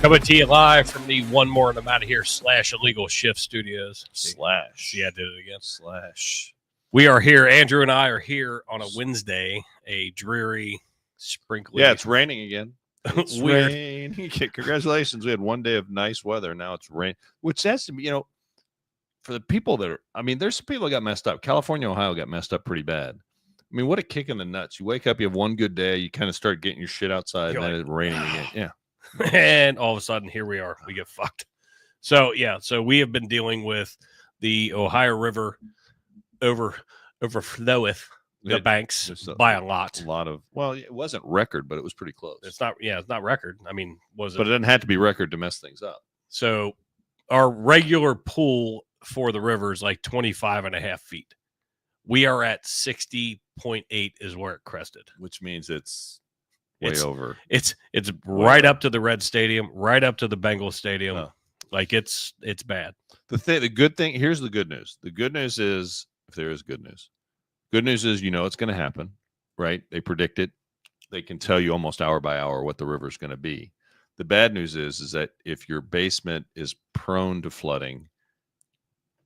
Coming to you live from the One More and I'm Out of Here / Illegal Shift Studios. See, I did it again. / We are here. Andrew and I are here on a Wednesday, a dreary, sprinkly. Yeah, it's raining again. It's Weird. raining. Congratulations. We had one day of nice weather. Now it's rain, which says to me, for the people that are, there's some people that got messed up. California, Ohio got messed up pretty bad. I mean, what a kick in the nuts. You wake up, you have one good day, you kind of start getting your shit outside, and then it's raining again. Yeah. And all of a sudden, here we are. We get fucked. So, so we have been dealing with the Ohio River overfloweth the banks by a lot. Well, it wasn't record, but it was pretty close. It's not record. Was it? But it doesn't have to be record to mess things up. So our regular pool for the river is like 25.5 feet. We are at 60.8 is where it crested. Which means it's way over. It's right up to the Red Stadium, right up to the Bengals Stadium. Oh. Like it's bad. The good thing, here's the good news. The good news is, if there is good news is, it's going to happen, right? They predict it. They can tell you almost hour by hour what the river's going to be. The bad news is that if your basement is prone to flooding,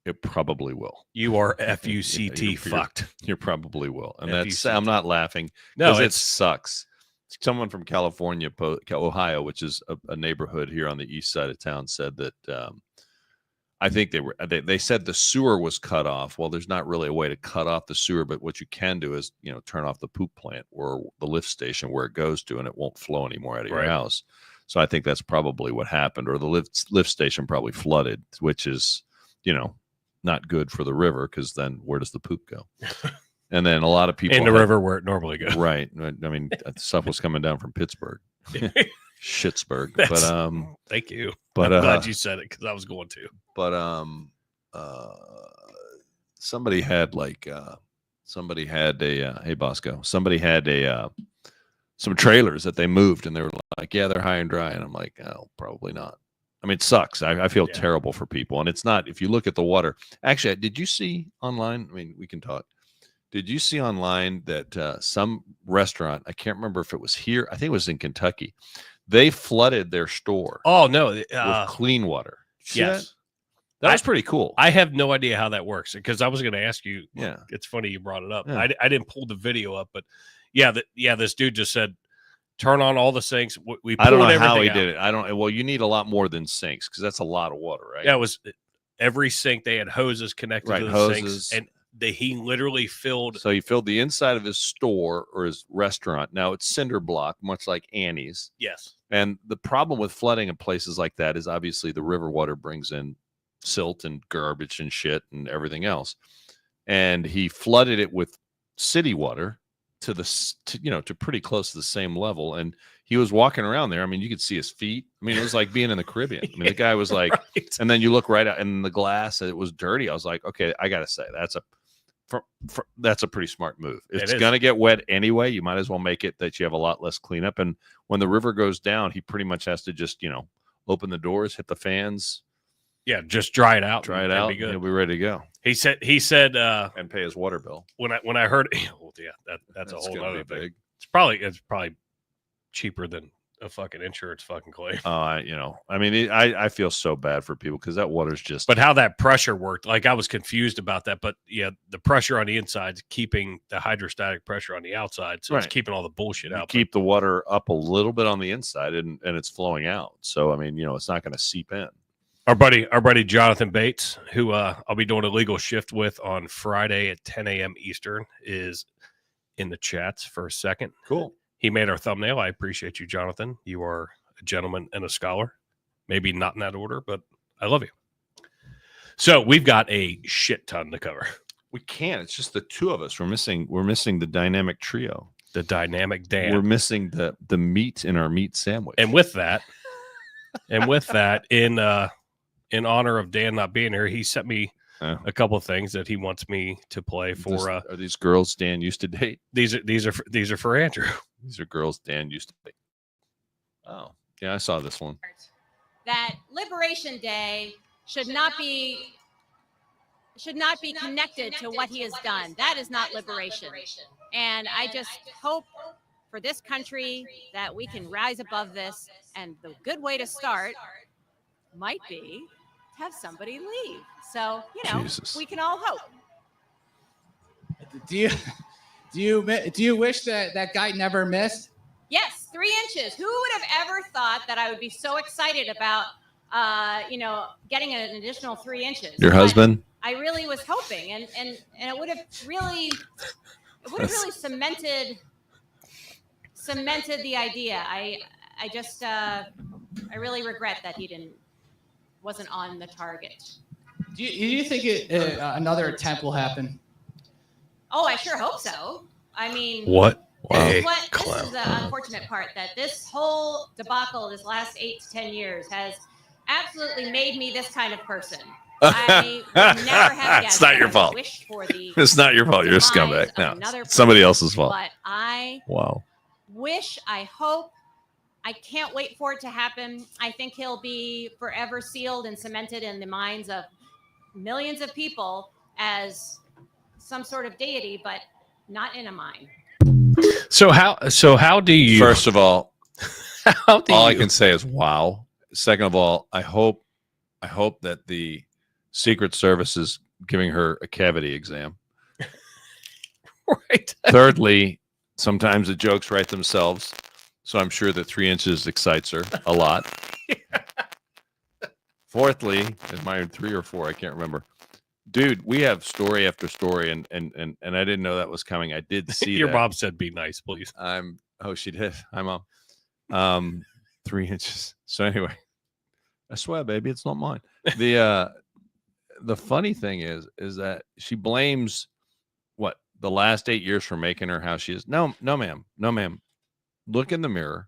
it probably will. You are FUCT fucked. You probably will. And FUCT. I'm not laughing. No, it sucks. Someone from California, Ohio, which is a neighborhood here on the east side of town, said that I think they said the sewer was cut off. Well, there's not really a way to cut off the sewer, but what you can do is, turn off the poop plant or the lift station where it goes to, and it won't flow anymore out of your house. So I think that's probably what happened, or the lift station probably flooded, which is, not good for the river, because then where does the poop go? And then a lot of people in the river where it normally goes. Right. Stuff was coming down from Pittsburgh. Shitsburg. But thank you. But I'm glad you said it, because I was going to. But somebody had hey Bosco, somebody had some trailers that they moved, and they were like, yeah, they're high and dry. And I'm like, oh, probably not. It sucks. I feel terrible for people. And it's not, if you look at the water. Actually, did you see online? We can talk. Did you see online that some restaurant, I can't remember if it was here, I think it was in Kentucky, they flooded their store. Oh, no. With clean water. Yes. That was pretty cool. I have no idea how that works, because I was going to ask you. Yeah. It's funny you brought it up. Yeah. I didn't pull the video up, but this dude just said, turn on all the sinks. I don't know how he did it. Well, you need a lot more than sinks, because that's a lot of water, right? Yeah, it was every sink. They had hoses connected to the sinks, and he literally filled. So he filled the inside of his store or his restaurant. Now it's cinder block, much like Annie's. Yes. And the problem with flooding in places like that is obviously the river water brings in silt and garbage and shit and everything else. And he flooded it with city water to pretty close to the same level. And he was walking around there. You could see his feet. It was like being in the Caribbean. The guy was like, right. And then you look right out, and the glass, it was dirty. I was like, okay, I got to say, that's a pretty smart move. It's going to get wet anyway. You might as well make it that you have a lot less cleanup. And when the river goes down, he pretty much has to just, open the doors, hit the fans. Yeah, just dry it out. Dry it out. He'll be ready to go. He said, and pay his water bill. When I heard, that's a whole other thing. Big. It's probably cheaper than a fucking insurance fucking claim. I feel so bad for people, because that water's just. But how that pressure worked, I was confused about that. But yeah, the pressure on the inside is keeping the hydrostatic pressure on the outside, so It's keeping all the bullshit out. Keep the water up a little bit on the inside, and it's flowing out. So it's not going to seep in. Our buddy Jonathan Bates, who I'll be doing a legal shift with on Friday at 10 a.m. Eastern, is in the chats for a second. Cool. He made our thumbnail. I appreciate you, Jonathan. You are a gentleman and a scholar. Maybe not in that order, but I love you. So we've got a shit ton to cover. We can't. It's just the two of us. We're missing the dynamic trio. The dynamic Dan. We're missing the meat in our meat sandwich. And with that, in honor of Dan not being here, he sent me a couple of things that he wants me to play for. Are these girls Dan used to date? These are for Andrew. These are girls Dan used to date. Oh, yeah, I saw this one. That Liberation Day should not be connected to what he has done. That is not liberation. And I just hope for this country that we can rise above this. And the good way to start might be to have somebody leave. So, Jesus. we can all hope. Do you wish that guy never missed? Yes, 3 inches. Who would have ever thought that I would be so excited about, getting an additional 3 inches? Your But husband? I really was hoping, and it would have really cemented the idea. I really regret that he wasn't on the target. Do you think another attempt will happen? Oh, I sure hope so. I mean, What? This is the unfortunate part, that this whole debacle, this last 8 to 10 years, has absolutely made me this kind of person. I would never have guessed. It's not your fault. It's not your fault. You're a scumbag. No, it's somebody else's fault. But I wish, I hope, I can't wait for it to happen. I think he'll be forever sealed and cemented in the minds of millions of people as some sort of deity, but not in a mine. So how do you? First of all, all I can say is wow. Second of all, I hope that the Secret Service is giving her a cavity exam. Right. Thirdly, sometimes the jokes write themselves, so I'm sure that 3 inches excites her a lot. Fourthly, is mine 3 or 4? I can't remember. Dude, we have story after story, and I didn't know that was coming. I did see your that. mom said, "Be nice, please." Oh, she did. Hi, Mom. 3 inches. So anyway, I swear, baby, it's not mine. The funny thing is that she blames the last 8 years for making her how she is. No, ma'am. Look in the mirror.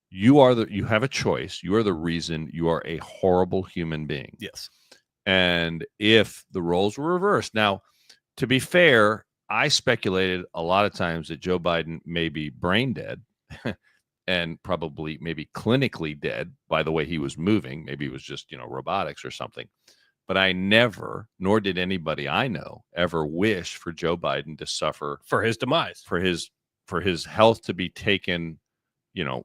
You have a choice. You are the reason you are a horrible human being. Yes. And if the roles were reversed, now, to be fair, I speculated a lot of times that Joe Biden may be brain dead and probably maybe clinically dead by the way he was moving. Maybe it was just, robotics or something. But I never, nor did anybody I know, ever wish for Joe Biden to suffer for his demise, for his health to be taken,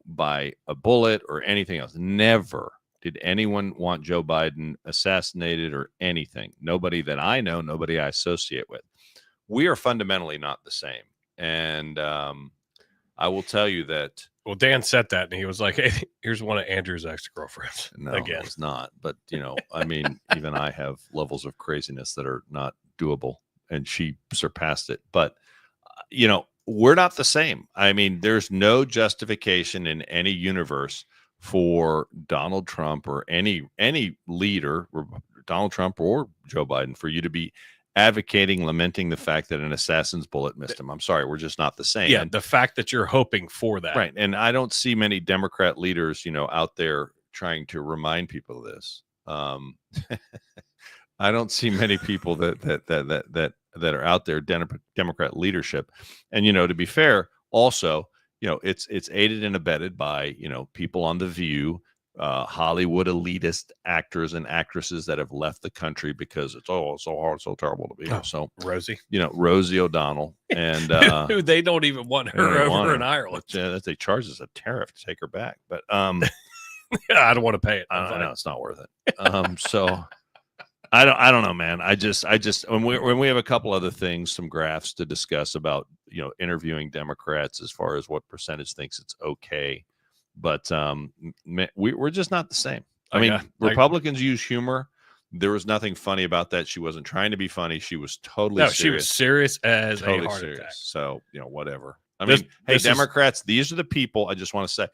by a bullet or anything else. Never did anyone want Joe Biden assassinated or anything. Nobody that I know, nobody I associate with. We are fundamentally not the same. And I will tell you that. Well, Dan said that, and he was like, "Hey, here's one of Andrew's ex-girlfriends." No, again, it's not. But, I mean, even I have levels of craziness that are not doable, and she surpassed it. But, we're not the same. I mean, there's no justification in any universe for Donald Trump or any leader, Donald Trump or Joe Biden, for you to be advocating, lamenting the fact that an assassin's bullet missed him. I'm sorry, we're just not the same. Yeah, the fact that you're hoping for that. Right. And I don't see many Democrat leaders, out there trying to remind people of this. I don't see many people that are out there, Democrat leadership. And, to be fair, also, it's aided and abetted by, people on The View, Hollywood elitist actors and actresses that have left the country because it's so hard, so terrible to be here. So Rosie, Rosie O'Donnell, and who they don't even want her over in Ireland. They charge us a tariff to take her back, but I don't want to pay it. I know it's not worth it. So I don't know, man. I just when we have a couple other things, some graphs to discuss about interviewing Democrats as far as what percentage thinks it's okay. But we're just not the same. I mean, Republicans use humor. There was nothing funny about that. She wasn't trying to be funny. She was totally serious. She was serious as totally a heart serious. attack. So, whatever. I mean, hey, Democrats, these are the people. I just want to say,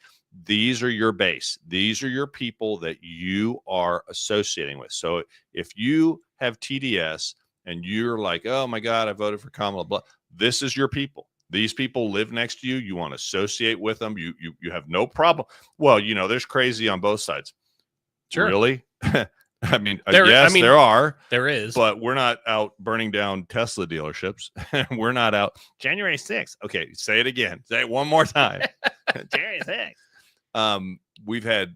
these are your base. These are your people that you are associating with. So if you have TDS and you're like, oh my God, I voted for Kamala, blah, this is your people. These people live next to you. You want to associate with them. You have no problem. Well, there's crazy on both sides. Sure. Really? I mean, there are. There is. But we're not out burning down Tesla dealerships. We're not out. January 6th. Okay, say it again. Say it one more time. January 6th. We've had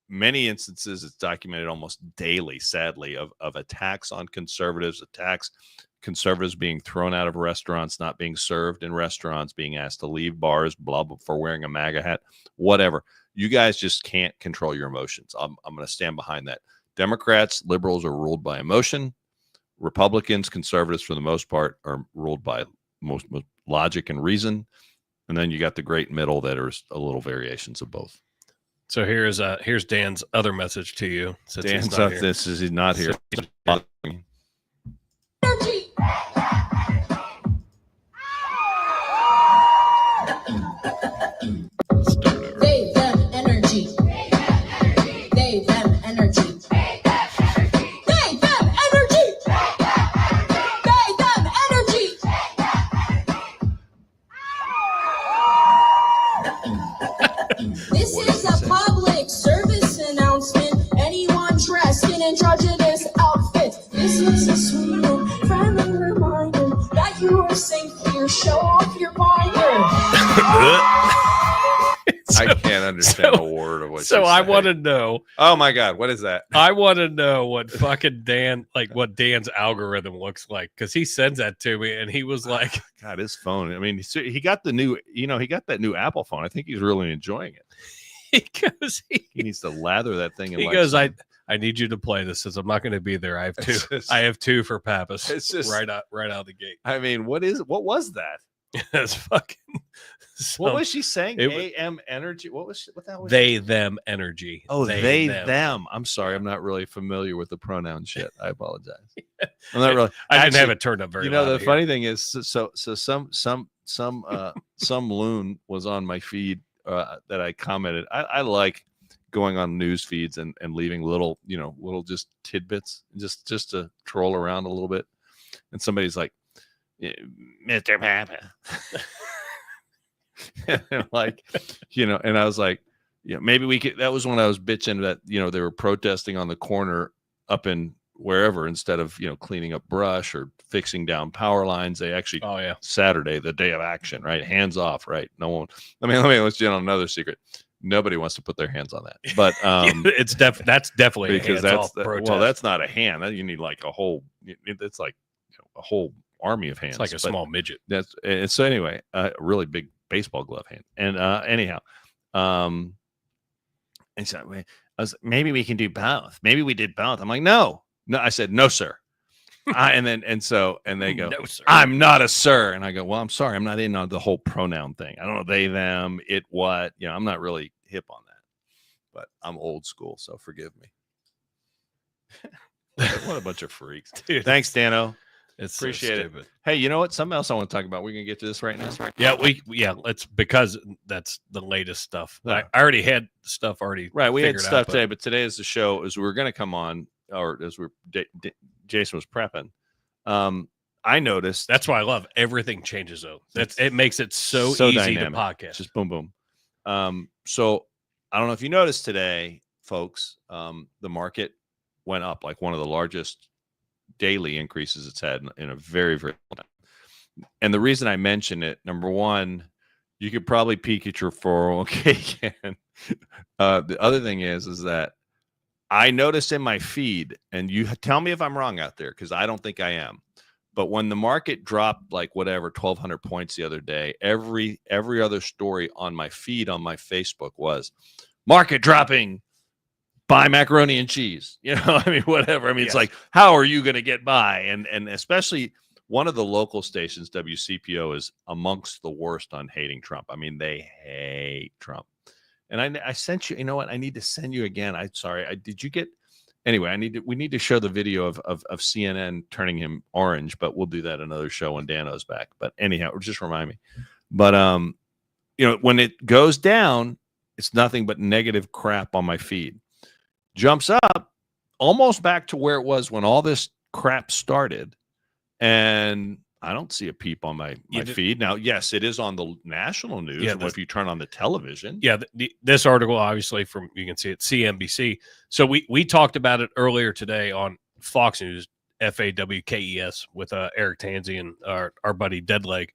many instances, it's documented almost daily, sadly, of attacks on conservatives, attacks conservatives being thrown out of restaurants, not being served in restaurants, being asked to leave bars, blah, blah, for wearing a MAGA hat, whatever. You guys just can't control your emotions. I'm going to stand behind that. Democrats, liberals are ruled by emotion. Republicans, conservatives, for the most part, are ruled by most logic and reason. And then you got the great middle that are a little variations of both. So here's Dan's other message to you. Since Dan's he's not here. this is not here. Energy. Start over. They, them, energy. They, them, energy. They, them, energy. They, them, energy. This is a public service announcement. Anyone dressed in androgynous outfits, this is a sweet, friendly reminder that you are safe here. Show off your binder. I can't understand a word of what So she's I saying. want to know. Oh my God, what is that? I want to know what fucking what Dan's algorithm looks like, because he sends that to me, and he was like, God, his phone. I mean, he got the new, he got that new Apple phone. I think he's really enjoying it. He needs to lather that thing. In he like goes, some- I need you to play this, since I'm not going to be there. I have two. It's just- I have two for Pappas. It's just- right out the gate. I mean, what was that? That's fucking. What was she saying? it was- AM energy. What the hell was They them energy? Oh, they them. I'm sorry, I'm not really familiar with the pronoun shit. I apologize. I'm not really. I didn't have Actually, it turned up very. You know, loud the here. funny thing is, so some loon was on my feed that I commented. I like going on news feeds and leaving little just tidbits just to troll around a little bit. And somebody's like, Mr. Papa. And like, and I was like, maybe we could. That was when I was bitching that they were protesting on the corner up in wherever, instead of cleaning up brush or fixing down power lines. They actually, Oh yeah, Saturday, the day of action, right? Hands off, right? No one. I mean, let me let you in on another secret. Nobody wants to put their hands on that, but it's that's definitely because that's well, that's not a hand. You need like a whole. It's like a whole army of hands. it's like a but small midget. That's and so anyway, a really big baseball glove hand. And anyhow, and so I was, maybe we can do both. Maybe we did both. I'm like, no. I said, no, sir. And they go, No, sir. I'm not a sir. And I go, well, I'm sorry, I'm not in on the whole pronoun thing. I don't know, they, them, it, what. I'm not really hip on that. But I'm old school, so forgive me. What a bunch of freaks. Dude, Thanks, Dano. it's Appreciate so it. stupid. Hey, you know what? Something else I want to talk about. We're gonna get to this right now. Yeah, let's, because that's the latest stuff. Yeah. I already had stuff already. Right, we had figured stuff out, today, but today is the show. As we were going to come on, or as Jason was prepping, I noticed That's why I love everything changes though. It makes it so easy dynamic. to podcast. Just boom, boom. So I don't know if you noticed today, folks, the market went up like one of the largest daily increases it's had in a very, very long time. And the reason I mention it, number one, you could probably peek at your 401k again. The other thing is that I noticed in my feed, and you tell me if I'm wrong out there, because I don't think I am. But when the market dropped like whatever 1,200 points the other day, every other story on my feed on my Facebook was market dropping, buy macaroni and cheese. I mean, whatever. I mean, Yes. It's like, how are you going to get by? And especially one of the local stations, WCPO, is amongst the worst on hating Trump. I mean, they hate Trump. And I sent you. You know what? I need to send you again. Did you get? Anyway, we need to show the video of CNN turning him orange, but we'll do that another show when Dano's back. But anyhow, just remind me. But when it goes down, it's nothing but negative crap on my feed. Jumps up almost back to where it was when all this crap started, and I don't see a peep on my feed. Now, yes, it is on the national news. Yeah, if you turn on the television. Yeah, this article obviously you can see it CNBC. So we talked about it earlier today on Fox News, FAWKES, with Eric Tansey and our buddy Deadleg.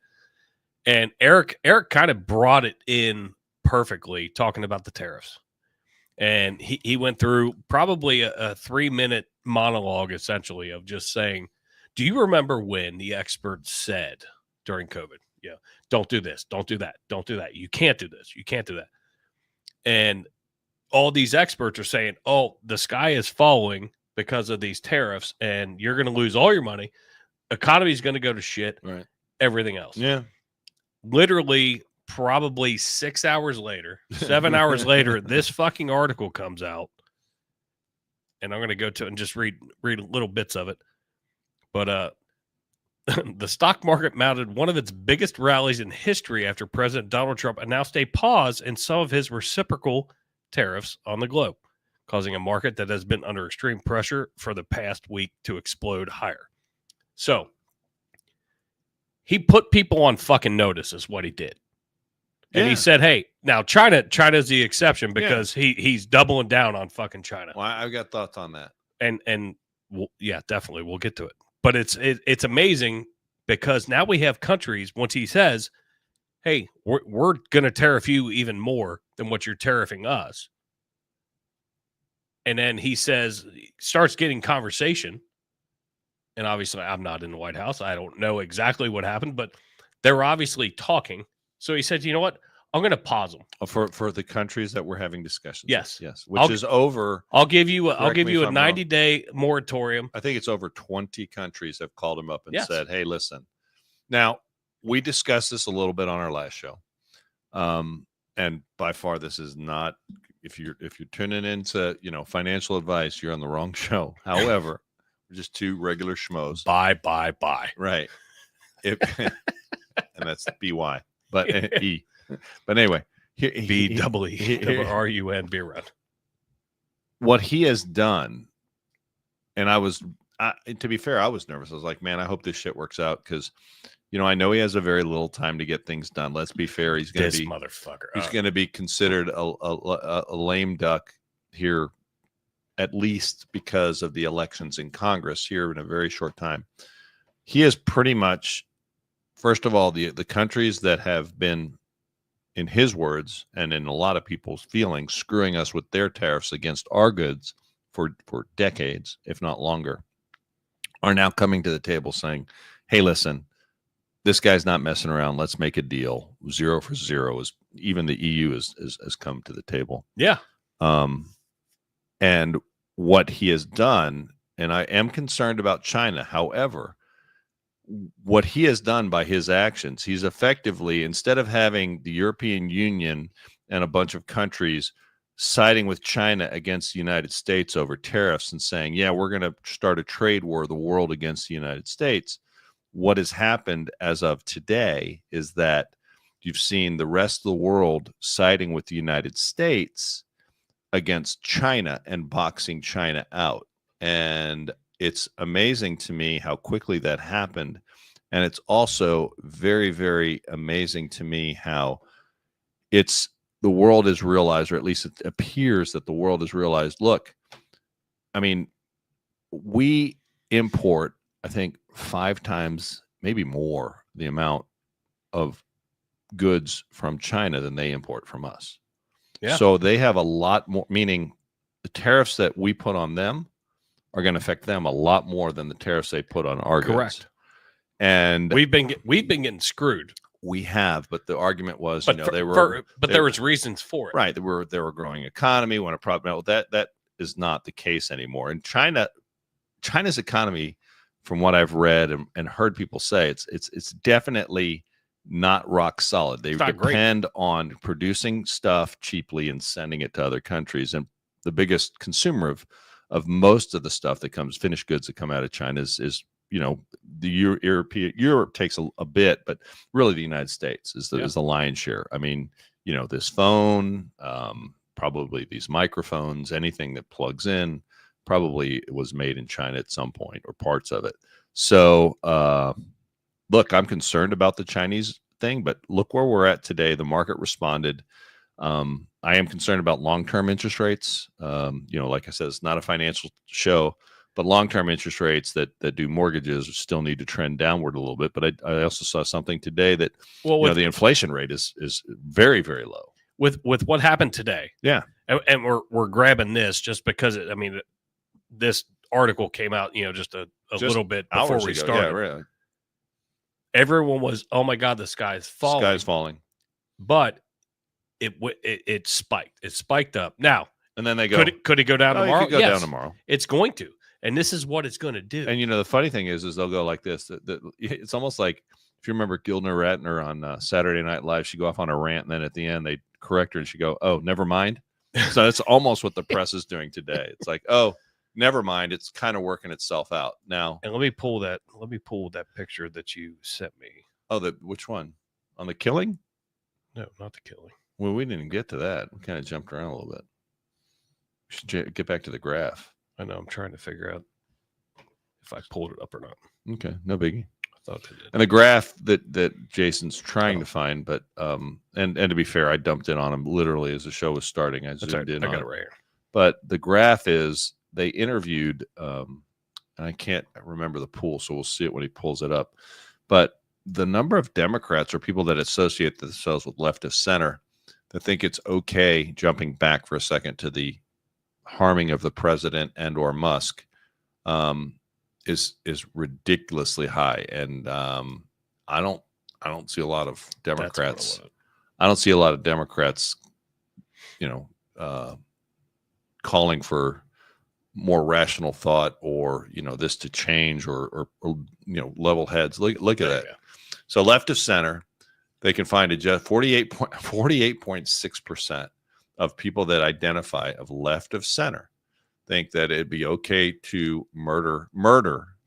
And Eric kind of brought it in perfectly, talking about the tariffs. And he went through probably a 3-minute monologue, essentially, of just saying, Do you remember when the experts said during COVID, don't do this, don't do that, don't do that. You can't do this, you can't do that. And all these experts are saying, oh, the sky is falling because of these tariffs and you're going to lose all your money. Economy's going to go to shit, Right. everything else. Yeah. Literally, probably 6 hours later, 7 hours later, this fucking article comes out. And I'm going to go to and just read little bits of it. But the stock market mounted one of its biggest rallies in history after President Donald Trump announced a pause in some of his reciprocal tariffs on the globe, causing a market that has been under extreme pressure for the past week to explode higher. So he put people on fucking notice is what he did. And he said, hey, now China's the exception because he's doubling down on fucking China. Well, I've got thoughts on that. And definitely we'll get to it. But it's amazing because now we have countries, once he says, hey, we're going to tariff you even more than what you're tariffing us. And then he starts getting conversation. And obviously I'm not in the White House. I don't know exactly what happened, but they were obviously talking. So he said, you know what? I'm going to pause them. For the countries that we're having discussions. Yes. Yes. Which is over. I'll give you a 90 day moratorium. I think it's over 20 countries have called him up and said, hey, listen. Now, we discussed this a little bit on our last show. And by far, this is not, if you're tuning into, financial advice, you're on the wrong show. However, we're just two regular schmoes. Bye. Right. And that's BY. But E. But anyway, BWRUN beer run. What he has done, and to be fair, I was nervous. I was like, man, I hope this shit works out because, I know he has a very little time to get things done. Let's be fair. He's going to be motherfucker. He's going to be considered a lame duck here, at least because of the elections in Congress here in a very short time. He has pretty much, first of all, the countries that have been, in his words, and in a lot of people's feelings, screwing us with their tariffs against our goods for decades, if not longer, are now coming to the table saying, hey, listen, this guy's not messing around. Let's make a deal. 0 for 0 is even the EU has come to the table. Yeah. And what he has done, and I am concerned about China, however, what he has done by his actions, he's effectively, instead of having the European Union and a bunch of countries siding with China against the United States over tariffs and saying, yeah, we're going to start a trade war of the world against the United States. What has happened as of today is that you've seen the rest of the world siding with the United States against China and boxing China out. And it's amazing to me how quickly that happened. And it's also very, very amazing to me how the world has realized, or at least it appears that the world has realized, look, I mean, we import, I think, 5 times, maybe more, the amount of goods from China than they import from us. Yeah. So they have a lot more, meaning the tariffs that we put on them are going to affect them a lot more than the tariffs they put on our goods. Correct. And we've been getting screwed. We have, but the argument was, there was reasons for it. Right. They were a growing economy. When a problem, that is not the case anymore. And China's economy, from what I've read and heard people say, it's definitely not rock solid. They depend on producing stuff cheaply and sending it to other countries. And the biggest consumer of most of the stuff that comes, finished goods that come out of China is the Europe takes a bit, but really the United States is the lion's share. I mean, this phone, probably these microphones, anything that plugs in, probably was made in China at some point, or parts of it. So, look, I'm concerned about the Chinese thing, but look where we're at today. The market responded. I am concerned about long-term interest rates. Like I said, it's not a financial show, but long-term interest rates that do mortgages still need to trend downward a little bit. But I also saw something today that the inflation rate is very, very low. With what happened today. Yeah. And we're grabbing this just because this article came out, just a a Just little bit before hours we ago. started. Yeah, really. Everyone was, oh my God, the sky is falling. Sky's falling. But it spiked. It spiked up. Now, And then they go, could it go down tomorrow? It could go down tomorrow. It's going to. And this is what it's going to do. And you know, the funny thing is they'll go like this. It's almost like if you remember Gilner Ratner on Saturday Night Live, she'd go off on a rant, and then at the end they correct her and she'd go, "Oh, never mind." So that's almost what the press is doing today. It's like, "Oh, never mind. It's kind of working itself out now." And let me pull that picture that you sent me. Oh, which one? On the killing? No, not the killing. Well, we didn't get to that. We kind of jumped around a little bit. We should get back to the graph. I know. I'm trying to figure out if I pulled it up or not. Okay, no biggie. I thought I did. And the graph that Jason's trying to find, but and to be fair, I dumped in on him literally as the show was starting. I zoomed in. I got it right here. But the graph is they interviewed, and I can't remember the pool, so we'll see it when he pulls it up. But the number of Democrats or people that associate themselves with leftist center that think it's okay, jumping back for a second to the harming of the president and or Musk, is ridiculously high. And I don't see a lot of Democrats. I don't see a lot of Democrats, calling for more rational thought or this to change or level heads. Look at that. Yeah. So left of center, they can find just 48.6% of people that identify of left of center think that it'd be okay to murder,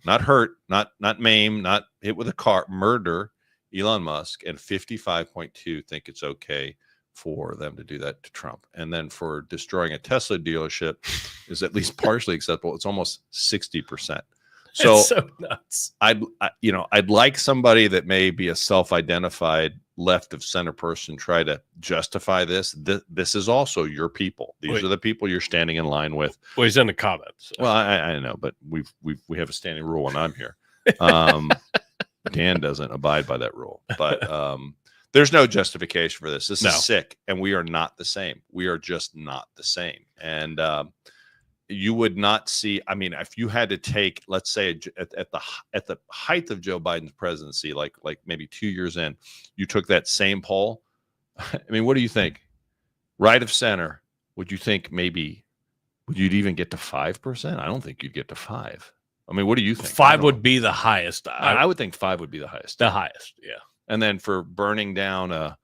not hurt, not maim, not hit with a car, murder Elon Musk, and 55.2 think it's okay for them to do that to Trump. And then for destroying a Tesla dealership is at least partially acceptable. It's almost 60%. So, it's so nuts. I'd like somebody that may be a self-identified left of center person try to justify this. This is also your people. These are the people you're standing in line with. Well, he's in the comments. Well, I know, but we have a standing rule when I'm here. Dan doesn't abide by that rule, but there's no justification for this. This is sick, and we are not the same. We are just not the same. And you would not see. I mean, if you had to take, let's say, at the height of Joe Biden's presidency, like maybe 2 years in, you took that same poll. I mean, what do you think? Right of center, would you think would you even get to 5%? I don't think you'd get to 5. I mean, what do you think? 5 would be the highest. I would think 5 would be the highest. The highest, yeah. And then for burning down I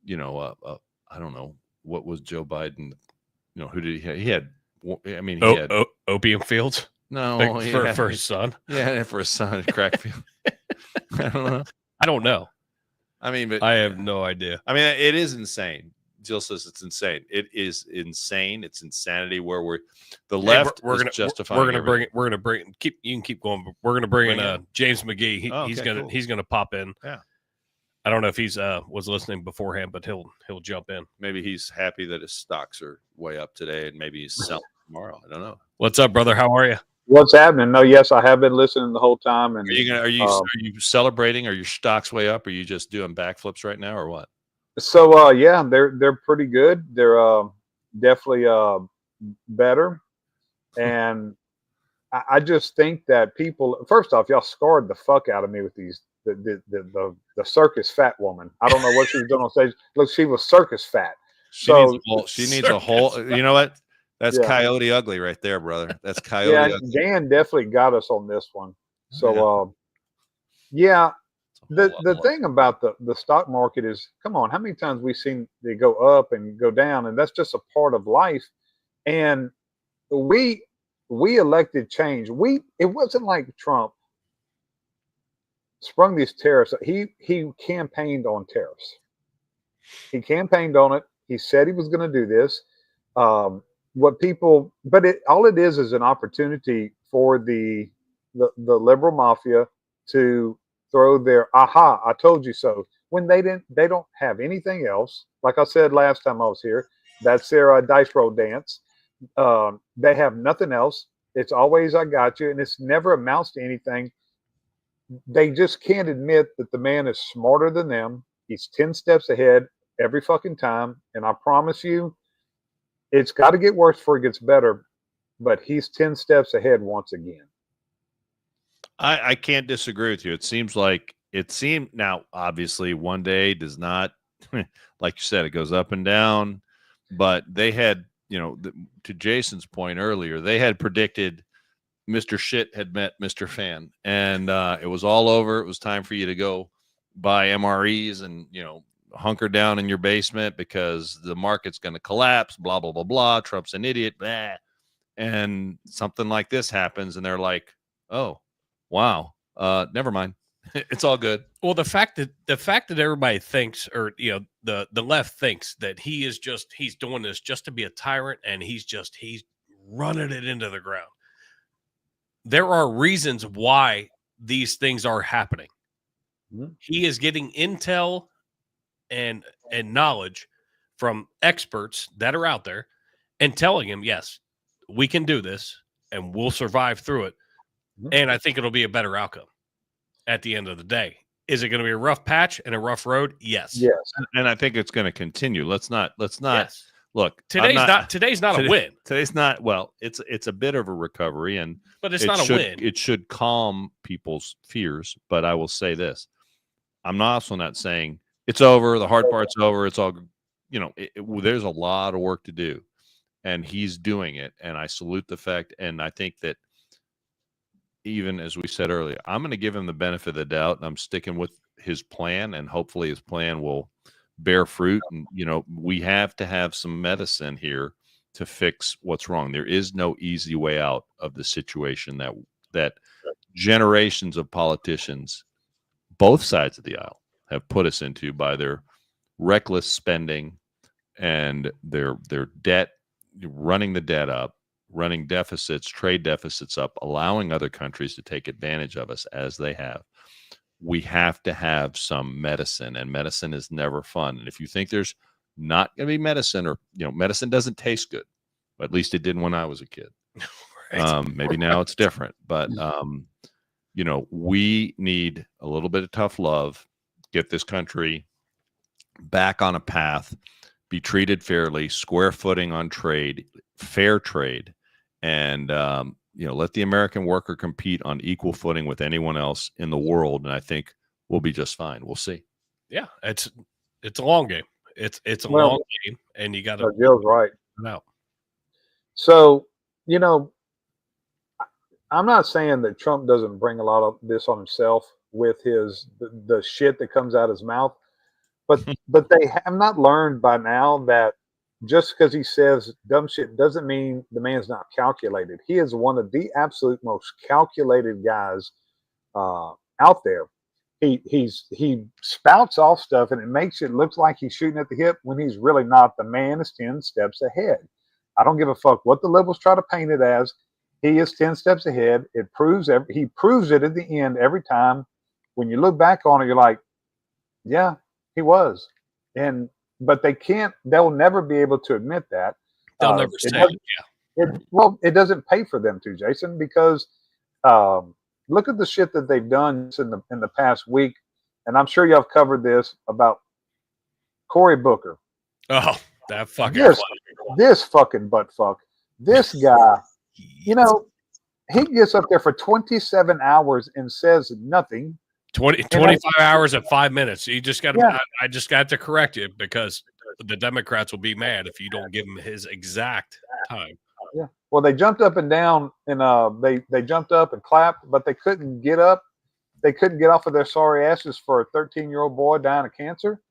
don't know, what was Joe Biden? Who did he have? He had. I mean, he had opium fields. No, for his son. Yeah, for his son, crackfield. I don't know. I mean, but I have no idea. I mean, it is insane. Jill says it's insane. It is insane. It's insanity where we're left. We're gonna justify. We're gonna bring. You can keep going. But we're gonna bring in James McGee. He's gonna pop in. Yeah. I don't know if he's was listening beforehand, but he'll jump in. Maybe he's happy that his stocks are way up today, and maybe he's selling tomorrow. I don't know. What's up, brother? How are you? What's happening? No, yes, I have been listening the whole time. And are you celebrating? Are your stocks way up? Are you just doing backflips right now, or what? So yeah, they're pretty good. They're definitely better, and I just think that people. First off, y'all scarred the fuck out of me with these. The circus fat woman. I don't know what she was doing on stage. Look, she was circus fat. She needs a whole. You know what? That's Coyote Ugly right there, brother. That's Coyote Ugly. Dan definitely got us on this one. So the thing about the stock market is, come on, how many times we've seen they go up and go down, and that's just a part of life. And we elected change. It wasn't like Trump sprung these tariffs. He campaigned on tariffs. He campaigned on it. He said he was going to do this. All it is an opportunity for the liberal mafia to throw their aha, I told you so, when they don't have anything else. Like I said last time I was here, that's their dice roll dance. They have nothing else. It's always I got you, and it's never amounts to anything. They just can't admit that the man is smarter than them. He's 10 steps ahead every fucking time. And I promise you, it's got to get worse before it gets better. But he's 10 steps ahead once again. I can't disagree with you. It seems like now, obviously, one day does not, like you said, it goes up and down. But they had, to Jason's point earlier, they had predicted Mr. Shit had met Mr. Fan, and it was all over. It was time for you to go buy MREs and, hunker down in your basement because the market's going to collapse, blah, blah, blah, blah. Trump's an idiot, blah. And something like this happens, and they're like, oh, wow, never mind. It's all good. Well, the fact that everybody thinks, or the left thinks that he's doing this just to be a tyrant, and he's running it into the ground. There are reasons why these things are happening. Mm-hmm. He is getting intel and knowledge from experts that are out there and telling him, yes, we can do this and we'll survive through it. Mm-hmm. And I think it'll be a better outcome at the end of the day. Is it going to be a rough patch and a rough road? Yes. Yes. And I think it's going to continue. Let's not yes. Look, today's not a win. Today's not, well, it's a bit of a recovery, but it's not a win. It should calm people's fears. But I will say this. I'm also not saying it's over. The hard part's over. It's all, there's a lot of work to do, and he's doing it. And I salute the fact. And I think that, even as we said earlier, I'm going to give him the benefit of the doubt, and I'm sticking with his plan, and hopefully his plan will bear fruit. And, we have to have some medicine here to fix what's wrong. There is no easy way out of the situation that generations of politicians, both sides of the aisle, have put us into by their reckless spending and their debt, running the debt up, running deficits, trade deficits up, allowing other countries to take advantage of us as they have. We have to have some medicine, and medicine is never fun. And if you think there's not going to be medicine, or, medicine doesn't taste good, at least it didn't when I was a kid. Right. Maybe now it's different, but, we need a little bit of tough love, get this country back on a path, be treated fairly, square footing on trade, fair trade, and, let the American worker compete on equal footing with anyone else in the world. And I think we'll be just fine. We'll see. Yeah. It's a long game. It's a long game, and you got to. Jill's right. Out. So, I'm not saying that Trump doesn't bring a lot of this on himself with the shit that comes out of his mouth, but they have not learned by now that just because he says dumb shit doesn't mean the man's not calculated. He is one of the absolute most calculated guys out there. He spouts off stuff, and it makes it look like he's shooting at the hip when he's really not. The man is 10 steps ahead. I don't give a fuck what the liberals try to paint it as. He is 10 steps ahead. He proves it at the end every time. When you look back on it, you're like, yeah, he was. But they'll never be able to admit that. They'll never say it, yeah. It doesn't pay for them to, Jason, because look at the shit that they've done in the past week. And I'm sure y'all have covered this about Cory Booker. Oh, that fucking this fucking butt fuck. This guy, he gets up there for 27 hours and says nothing. 25 hours and 5 minutes. You just got to. Yeah. I just got to correct you, because the Democrats will be mad if you don't give him his exact time. Yeah. Well, they jumped up and down, and they jumped up and clapped, but they couldn't get up. They couldn't get off of their sorry asses for a 13-year-old boy dying of cancer.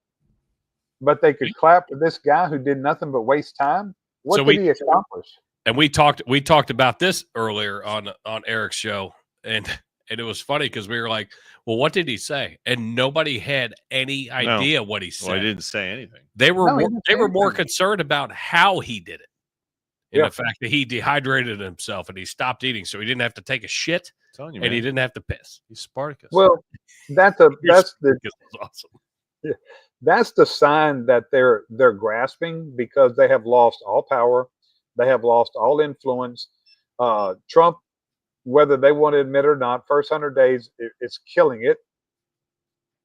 But they could clap for this guy who did nothing but waste time. What did he accomplish? And we talked about this earlier on Eric's show, and it was funny because we were like, well, what did he say? And nobody had any idea what he said. Well, he didn't say anything. They were more concerned about how he did it. And the fact that he dehydrated himself and he stopped eating so he didn't have to take a shit, and he didn't have to piss. He's Spartacus. Well, that's awesome. Yeah, that's the sign that they're grasping, because they have lost all power. They have lost all influence. Trump, whether they want to admit it or not, first 100 days, it's killing it.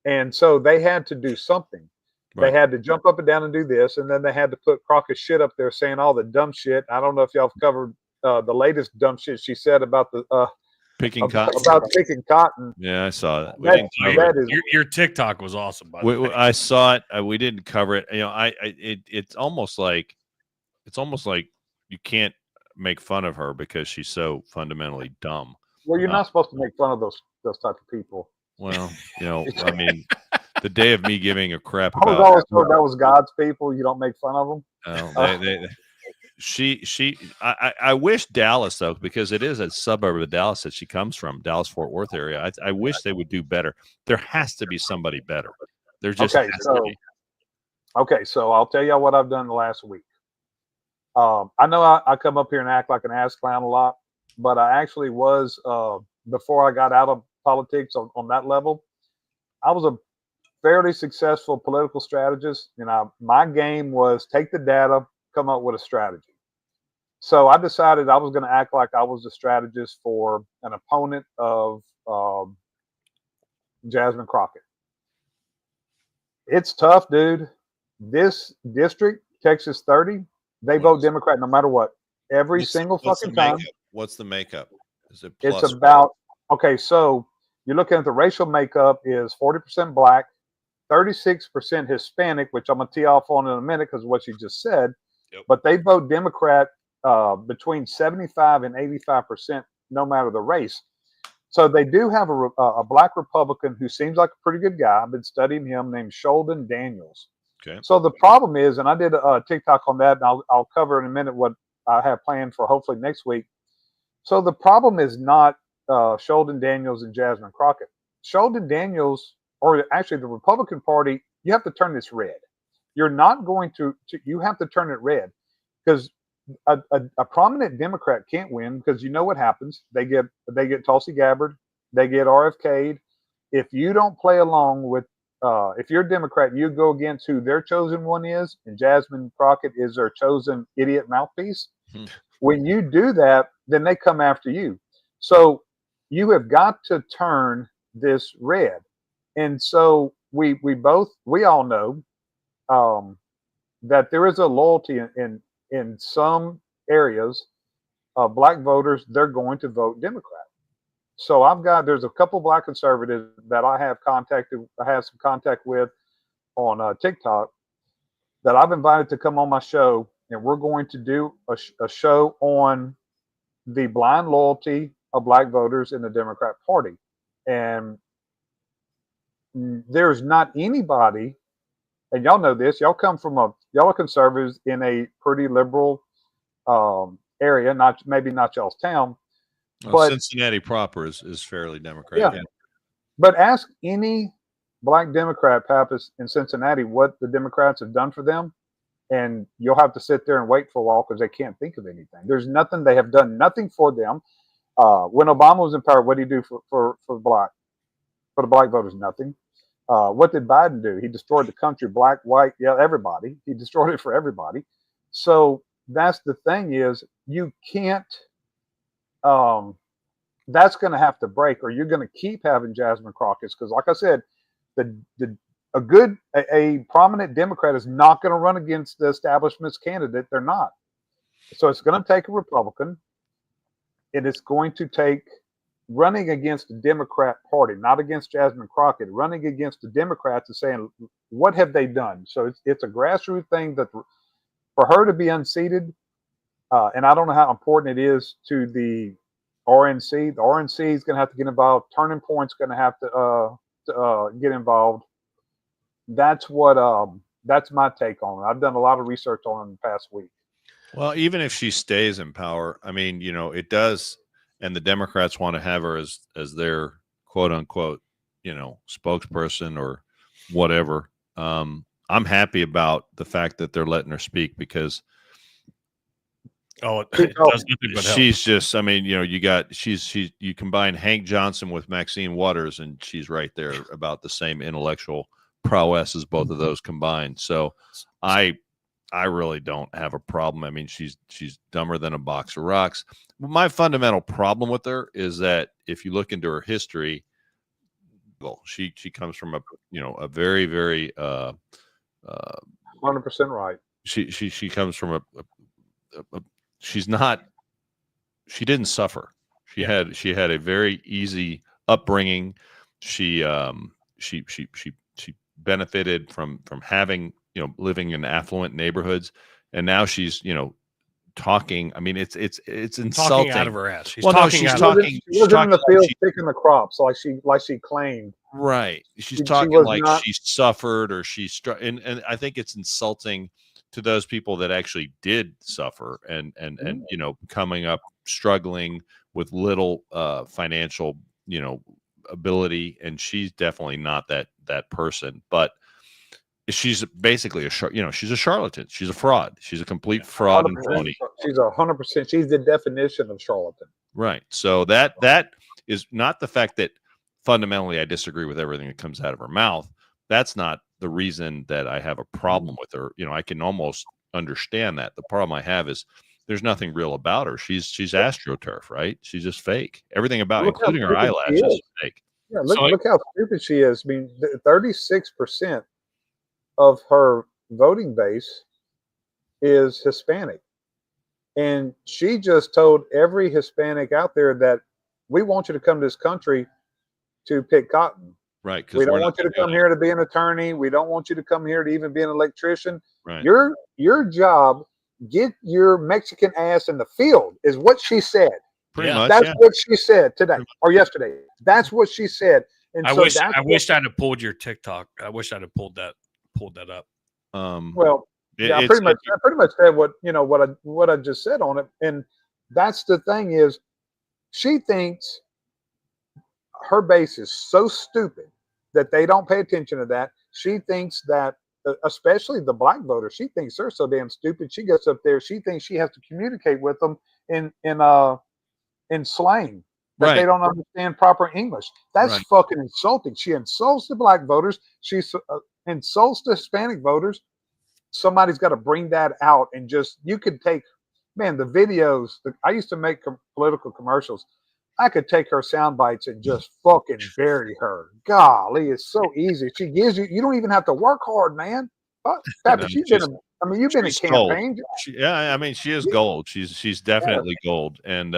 And so they had to do something. Right. They had to jump up and down and do this. And then they had to put Crockett's shit up there saying all the dumb shit. I don't know if y'all have covered the latest dumb shit she said about the Picking cotton. About picking cotton. Yeah, I saw that. We That- didn't cover it. that is Your TikTok was awesome, by the way. I saw it. We didn't cover it. You know, it's almost like you can't make fun of her because she's so fundamentally dumb. well, you're not supposed to make fun of those type of people. Well, you know, I mean, the day of me giving a crap I was about always told that was God's people. You don't make fun of them. I wish Dallas though, because it is a suburb of Dallas that she comes from, Dallas Fort Worth area. I wish they would do better. There has to be somebody better. There just has to be. Okay, so I'll tell you what I've done the last week. I know I come up here and act like an ass clown a lot, but I actually was before I got out of politics on that level. I was a fairly successful political strategist. My game was take the data, come up with a strategy. So I decided I was going to act like I was the strategist for an opponent of Jasmine Crockett. It's tough, dude. This district, Texas 30, they vote Democrat no matter what. Every single fucking time. What's the makeup? Is it plus? It's about, okay, so you're looking at the racial makeup is 40% black, 36% Hispanic, which I'm going to tee off on in a minute because of what you just said. Yep. But they vote Democrat between 75 and 85%, no matter the race. So they do have a black Republican who seems like a pretty good guy. I've been studying him, named Sheldon Daniels. Okay. So the problem is, and I did a TikTok on that, and I'll cover in a minute what I have planned for hopefully next week. So the problem is not Sheldon Daniels and Jasmine Crockett. Sheldon Daniels, or actually the Republican Party, you have to turn this red. You're not going to you have to turn it red because a prominent Democrat can't win because you know what happens. They get Tulsi Gabbard, they get RFK'd. If you don't play along with, if you're a Democrat, you go against who their chosen one is, and Jasmine Crockett is their chosen idiot mouthpiece. When you do that, then they come after you. So you have got to turn this red. And so we all know that there is a loyalty in some areas of black voters. They're going to vote Democrat. So there's a couple black conservatives that I have some contact with on TikTok that I've invited to come on my show, and we're going to do a show on the blind loyalty of black voters in the Democrat Party. And there's not anybody, and y'all know this, y'all are conservatives in a pretty liberal area, maybe not y'all's town. But Cincinnati proper is fairly Democratic. Yeah. But ask any black Democrat, Pappas, in Cincinnati what the Democrats have done for them, and you'll have to sit there and wait for a while because they can't think of anything. There's nothing. They have done nothing for them. When Obama was in power, what did he do for the black voters? Nothing. What did Biden do? He destroyed the country, black, white, yeah, everybody. He destroyed it for everybody. So that's the thing is you can't. That's going to have to break, or you're going to keep having Jasmine Crockett, because, like I said, a prominent Democrat is not going to run against the establishment's candidate. They're not. So it's going to take a Republican, and it's going to take running against the Democrat Party, not against Jasmine Crockett, running against the Democrats and saying, what have they done? So it's a grassroots thing that for her to be unseated. And I don't know how important it is to the RNC. The RNC is going to have to get involved. Turning Point's going to have to get involved. That's my take on it. I've done a lot of research on it in the past week. Well, even if she stays in power, I mean, it does, and the Democrats want to have her as their quote unquote, spokesperson or whatever. I'm happy about the fact that they're letting her speak because. It does nothing but help. She's just, I mean, you combine Hank Johnson with Maxine Waters, and she's right there about the same intellectual prowess as both of those combined. So I really don't have a problem. I mean, she's dumber than a box of rocks. My fundamental problem with her is that if you look into her history, well, she comes from a very, very 100% right. She comes from she didn't suffer. She had a very easy upbringing. She benefited from having, living in affluent neighborhoods, and now she's, talking. I mean, it's insulting. Talking out of her ass. She's talking. She wasn't in the field picking the crops like she claimed. Right. She's She talking was like not- she suffered or and I think it's insulting to those people that actually did suffer and coming up struggling with little financial, ability, and she's definitely not that person, but she's basically she's a charlatan. She's a fraud. She's a complete fraud and phony. She's 100%. She's the definition of charlatan. Right. So that is not the fact that fundamentally I disagree with everything that comes out of her mouth. That's not the reason that I have a problem with her. I can almost understand that. The problem I have is there's nothing real about her. She's astroturf, right? She's just fake. Everything about, including her eyelashes, is fake. Yeah, look how stupid she is. I mean, 36% of her voting base is Hispanic. And she just told every Hispanic out there that we want you to come to this country to pick cotton. Right. We don't want you to come here to be an attorney. We don't want you to come here to even be an electrician. Right. Your job, get your Mexican ass in the field, is what she said. Pretty much. That's what she said today or yesterday. That's what she said. And I wish I'd have pulled your TikTok. I wish I'd have pulled that up. Well, I pretty much said what I just said on it. And that's the thing is, she thinks her base is so stupid that they don't pay attention to that. She thinks that, especially the black voters, she thinks they're so damn stupid. She gets up there, she thinks she has to communicate with them in slang. That they don't understand proper English. That's fucking insulting. She insults the black voters. She insults the Hispanic voters. Somebody's got to bring that out, and you could take, man, the videos. I used to make political commercials. I could take her sound bites and just fucking bury her. Golly, it's so easy. She gives you don't even have to work hard, man. Pappy, you've been in campaign. She is gold. She's definitely gold. And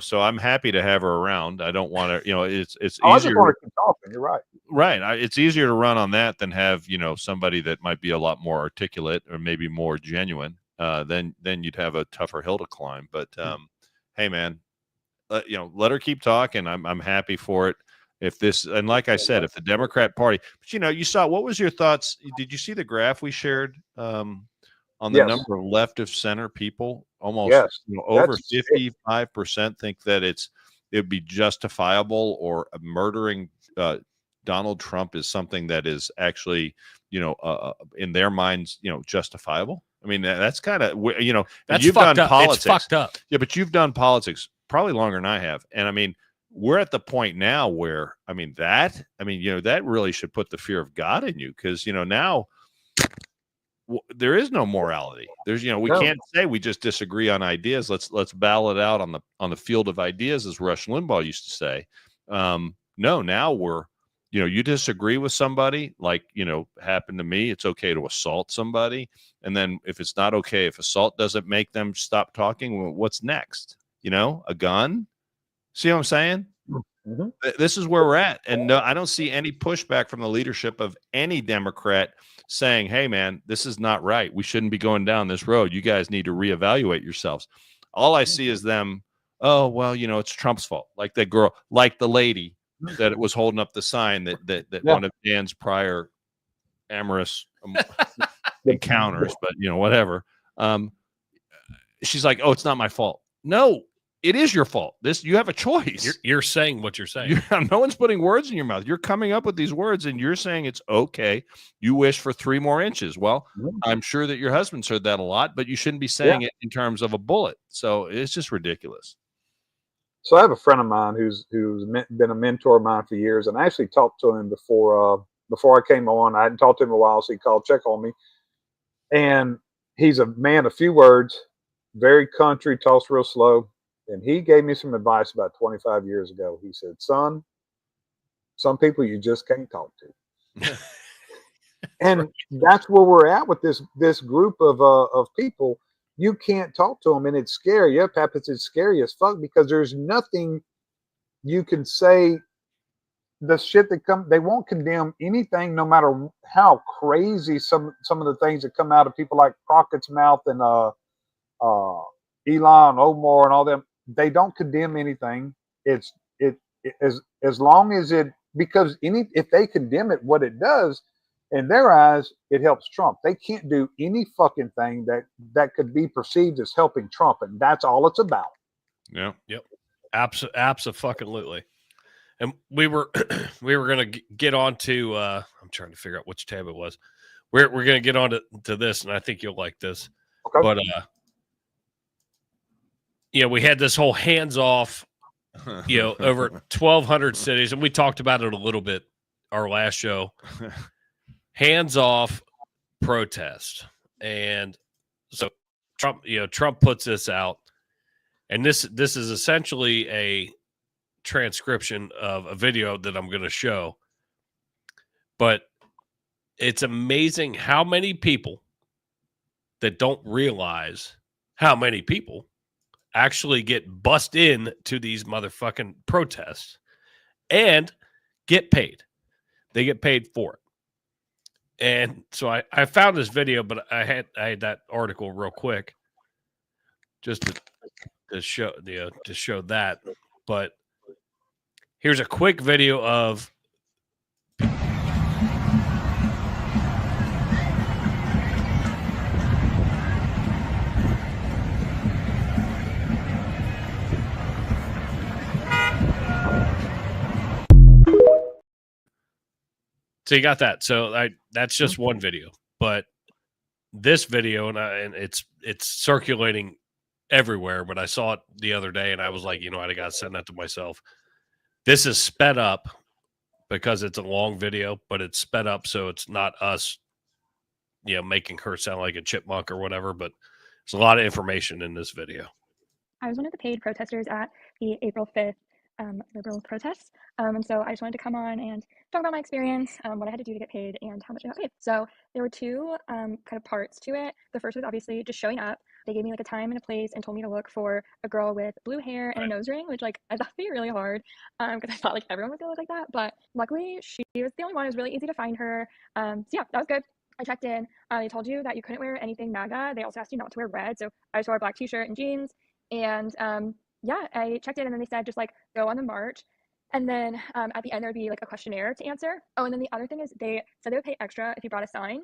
so I'm happy to have her around. I don't want to, it's easier. I just want to keep talking. You're right. Right. It's easier to run on that than have, somebody that might be a lot more articulate or maybe more genuine. Then you'd have a tougher hill to climb. But hey, man, let her keep talking. I'm happy for it. And like I said, if the Democrat Party, but you saw, what was your thoughts? Did you see the graph we shared on the number of left of center people? Almost over 55% think that it'd be justifiable, or murdering Donald Trump is something that is actually, in their minds, justifiable. I mean, that's kind of, that's you've done politics. It's fucked up. Yeah, but you've done politics probably longer than I have. And I mean, we're at the point now where, that really should put the fear of God in you, because, now there is no morality. There's, we can't say we just disagree on ideas. Let's battle it out on the field of ideas, as Rush Limbaugh used to say. No, now we're, you disagree with somebody, like, happened to me. It's okay to assault somebody. And then if it's not okay, if assault doesn't make them stop talking, well, what's next? A gun? See what I'm saying? Mm-hmm. This is where we're at. And no, I don't see any pushback from the leadership of any Democrat saying, hey, man, this is not right. We shouldn't be going down this road. You guys need to reevaluate yourselves. All I see is them, oh, well, it's Trump's fault. Like that girl, like the lady that was holding up the sign that one of Dan's prior amorous encounters, but, whatever. She's like, oh, it's not my fault. No, it is your fault. You have a choice. You're saying what you're saying. No one's putting words in your mouth. You're coming up with these words, and you're saying it's okay. You wish for 3 more inches. Well, I'm sure that your husband's heard that a lot, but you shouldn't be saying it in terms of a bullet. So it's just ridiculous. So I have a friend of mine who's been a mentor of mine for years, and I actually talked to him before I came on. I hadn't talked to him in a while, so he called check on me. And he's a man of few words, very country, talks real slow. And he gave me some advice about 25 years ago. He said, son, some people you just can't talk to. And that's where we're at with this group of people. you can't talk to them, and it's scary. Yeah, Pappas, it's scary as fuck because there's nothing you can say. The shit that they won't condemn anything, no matter how crazy some of the things that come out of people like Crockett's mouth and Elon Omar and all them. They don't condemn anything. It as long as it, because if they condemn it, what it does in their eyes, it helps Trump. They can't do any fucking thing that could be perceived as helping Trump, and that's all it's about. Yeah. Yep. Absolutely. And we were going to get on to I'm trying to figure out which tab it was. We're going to get on to this, and I think you'll like this. Okay. But we had this whole hands off, over 1,200 cities, and we talked about it a little bit our last show. Hands off protest, and so Trump puts this out, and this is essentially a transcription of a video that I'm going to show. But it's amazing how many people that don't realize how many people actually get bussed in to these motherfucking protests and get paid. They get paid for it. And so I found this video, but I had that article real quick just to show that. But here's a quick video of so you got that. So that's just one video, but this video and it's circulating everywhere. But I saw it the other day, and I was like, I got to send that to myself. This is sped up because it's a long video, but it's sped up so it's not us, making her sound like a chipmunk or whatever. But there's a lot of information in this video. I was one of the paid protesters at the April 5th liberal protests. And so I just wanted to come on and talk about my experience, what I had to do to get paid, and how much I got paid. So there were two kind of parts to it. The first was obviously just showing up. They gave me like a time and a place and told me to look for a girl with blue hair and a nose ring, which like I thought would be really hard because I thought like everyone was gonna look like that. But luckily she was the only one. It was really easy to find her. So yeah, that was good. I checked in. They told you that you couldn't wear anything MAGA. They also asked you not to wear red. So I just wore a black t-shirt and jeans. And yeah, I checked in, and then they said just like go on the march. And then at the end, there would be like a questionnaire to answer. Oh, and then the other thing is they said they would pay extra if you brought a sign.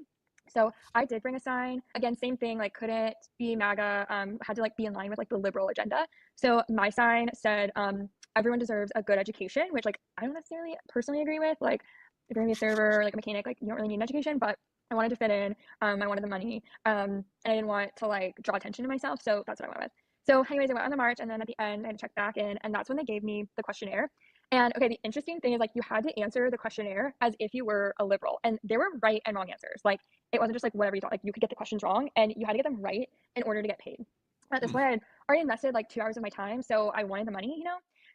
So I did bring a sign. Again, same thing, like couldn't be MAGA, had to like be in line with like the liberal agenda. So my sign said, everyone deserves a good education, which like I don't necessarily personally agree with. Like if you're gonna be a server or like a mechanic, like you don't really need an education, but I wanted to fit in. I wanted the money, and I didn't want to like draw attention to myself. So that's what I went with. So anyways, I went on the march, and then at the end, I had to check back in, and that's when they gave me the questionnaire. And okay, the interesting thing is like you had to answer the questionnaire as if you were a liberal, and there were right and wrong answers. Like it wasn't just like whatever you thought. Like you could get the questions wrong, and you had to get them right in order to get paid. At this point, I had already invested like 2 hours of my time, so I wanted the money,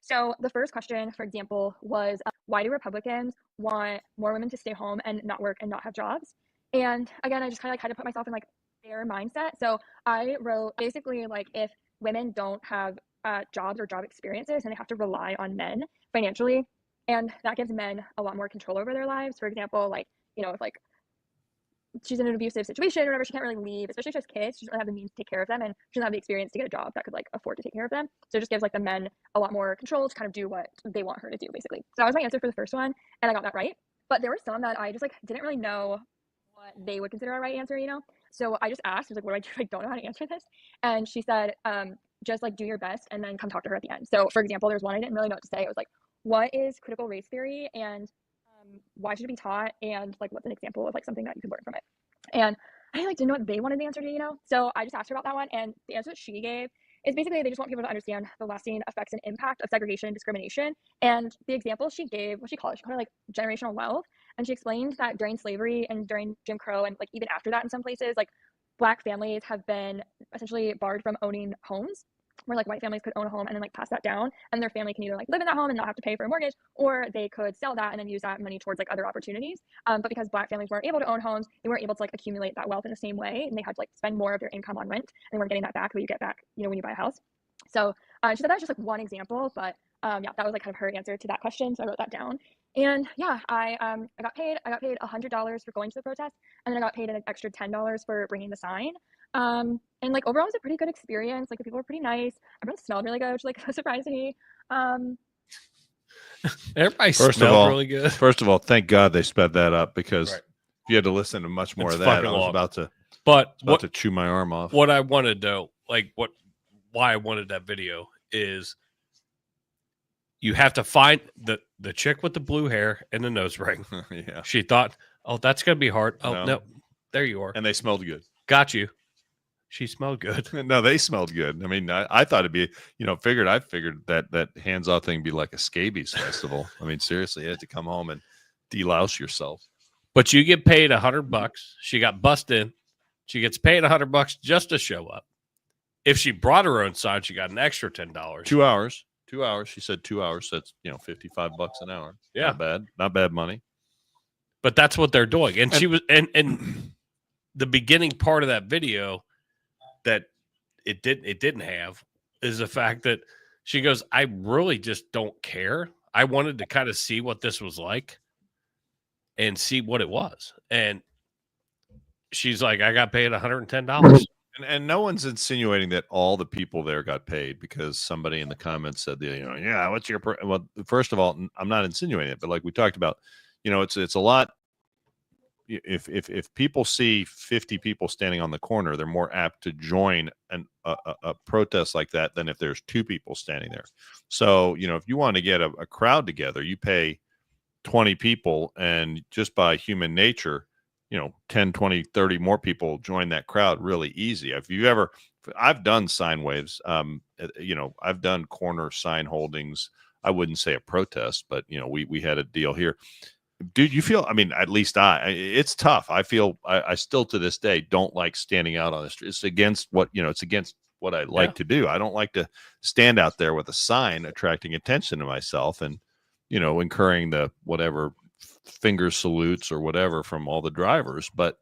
So the first question, for example, was why do Republicans want more women to stay home and not work and not have jobs? And again, I just kind of like had to put myself in like their mindset. So I wrote basically like if women don't have jobs or job experiences and they have to rely on men financially, and that gives men a lot more control over their lives. For example, like if like she's in an abusive situation or whatever, she can't really leave, especially if she has kids. She doesn't have the means to take care of them, and she doesn't have the experience to get a job that could like afford to take care of them. So it just gives like the men a lot more control to kind of do what they want her to do, basically. So that was my answer for the first one, and I got that right. But there were some that I just like didn't really know what they would consider a right answer, So I just asked, I was like, what do I do if I don't know how to answer this? And she said, just like do your best and then come talk to her at the end. So for example, there's one I didn't really know what to say. It was like, what is critical race theory, and why should it be taught, and like what's an example of like something that you could learn from it? And I like didn't know what they wanted the answer to, So I just asked her about that one, and the answer that she gave is basically they just want people to understand the lasting effects and impact of segregation and discrimination. And the example she gave, what she called it like generational wealth. And she explained that during slavery and during Jim Crow, and like even after that in some places, like Black families have been essentially barred from owning homes. where like white families could own a home and then like pass that down, and their family can either like live in that home and not have to pay for a mortgage, or they could sell that and then use that money towards like other opportunities. But because Black families weren't able to own homes, they weren't able to like accumulate that wealth in the same way, and they had to like spend more of their income on rent, and they weren't getting that back, but you get back, you know, when you buy a house. So she said that was just like one example, but yeah, that was like kind of her answer to that question. So I wrote that down. And yeah, I got paid $100 for going to the protest, and then I got paid an extra $10 for bringing the sign. And like overall it was a pretty good experience. Like the people were pretty nice. Everyone smelled really good, which like was a surprise to me. Everybody smelled really good. First of all, thank God they sped that up, because Right. if you had to listen to much more It's of that, I fucking was long. about to But to chew my arm off. what I wanted to like why I wanted that video is you have to find the chick with the blue hair and the nose ring. Yeah. She thought, oh, that's gonna be hard. Oh no, there you are. And they smelled good. Got you. She smelled good. No, they smelled good. I mean, I thought it'd be, you know, I figured that hands-off thing would be like a scabies festival. I mean, seriously, you had to come home and delouse yourself. But you get paid $100. She got bussed in. She gets paid $100 just to show up. If she brought her own sign, she got an extra $10. 2 hours. 2 hours. She said 2 hours. That's, you know, $55 an hour. Yeah. Not bad money. But that's what they're doing. And she was and the beginning part of that video that it didn't have is the fact that she goes, I really just don't care. I wanted to kind of see what this was like and see what it was. And she's like, I got paid $110. And no one's insinuating that all the people there got paid, because somebody in the comments said, you know, yeah, what's your well, first of all, I'm not insinuating it, but like we talked about, you know, it's a lot. If people see 50 people standing on the corner, they're more apt to join a protest like that than if there's 2 people standing there. So, you know, if you want to get a crowd together, you pay 20 people, and just by human nature, you know, 10, 20, 30 more people join that crowd really easy. I've done sign waves, you know, I've done corner sign holdings. I wouldn't say a protest, but, you know, we had a deal here. Dude, you feel, I mean, at least it's tough. I feel, I still to this day don't like standing out on the street. It's against what, you know, it's against what I like to do. I don't like to stand out there with a sign attracting attention to myself and, you know, incurring the whatever finger salutes or whatever from all the drivers. But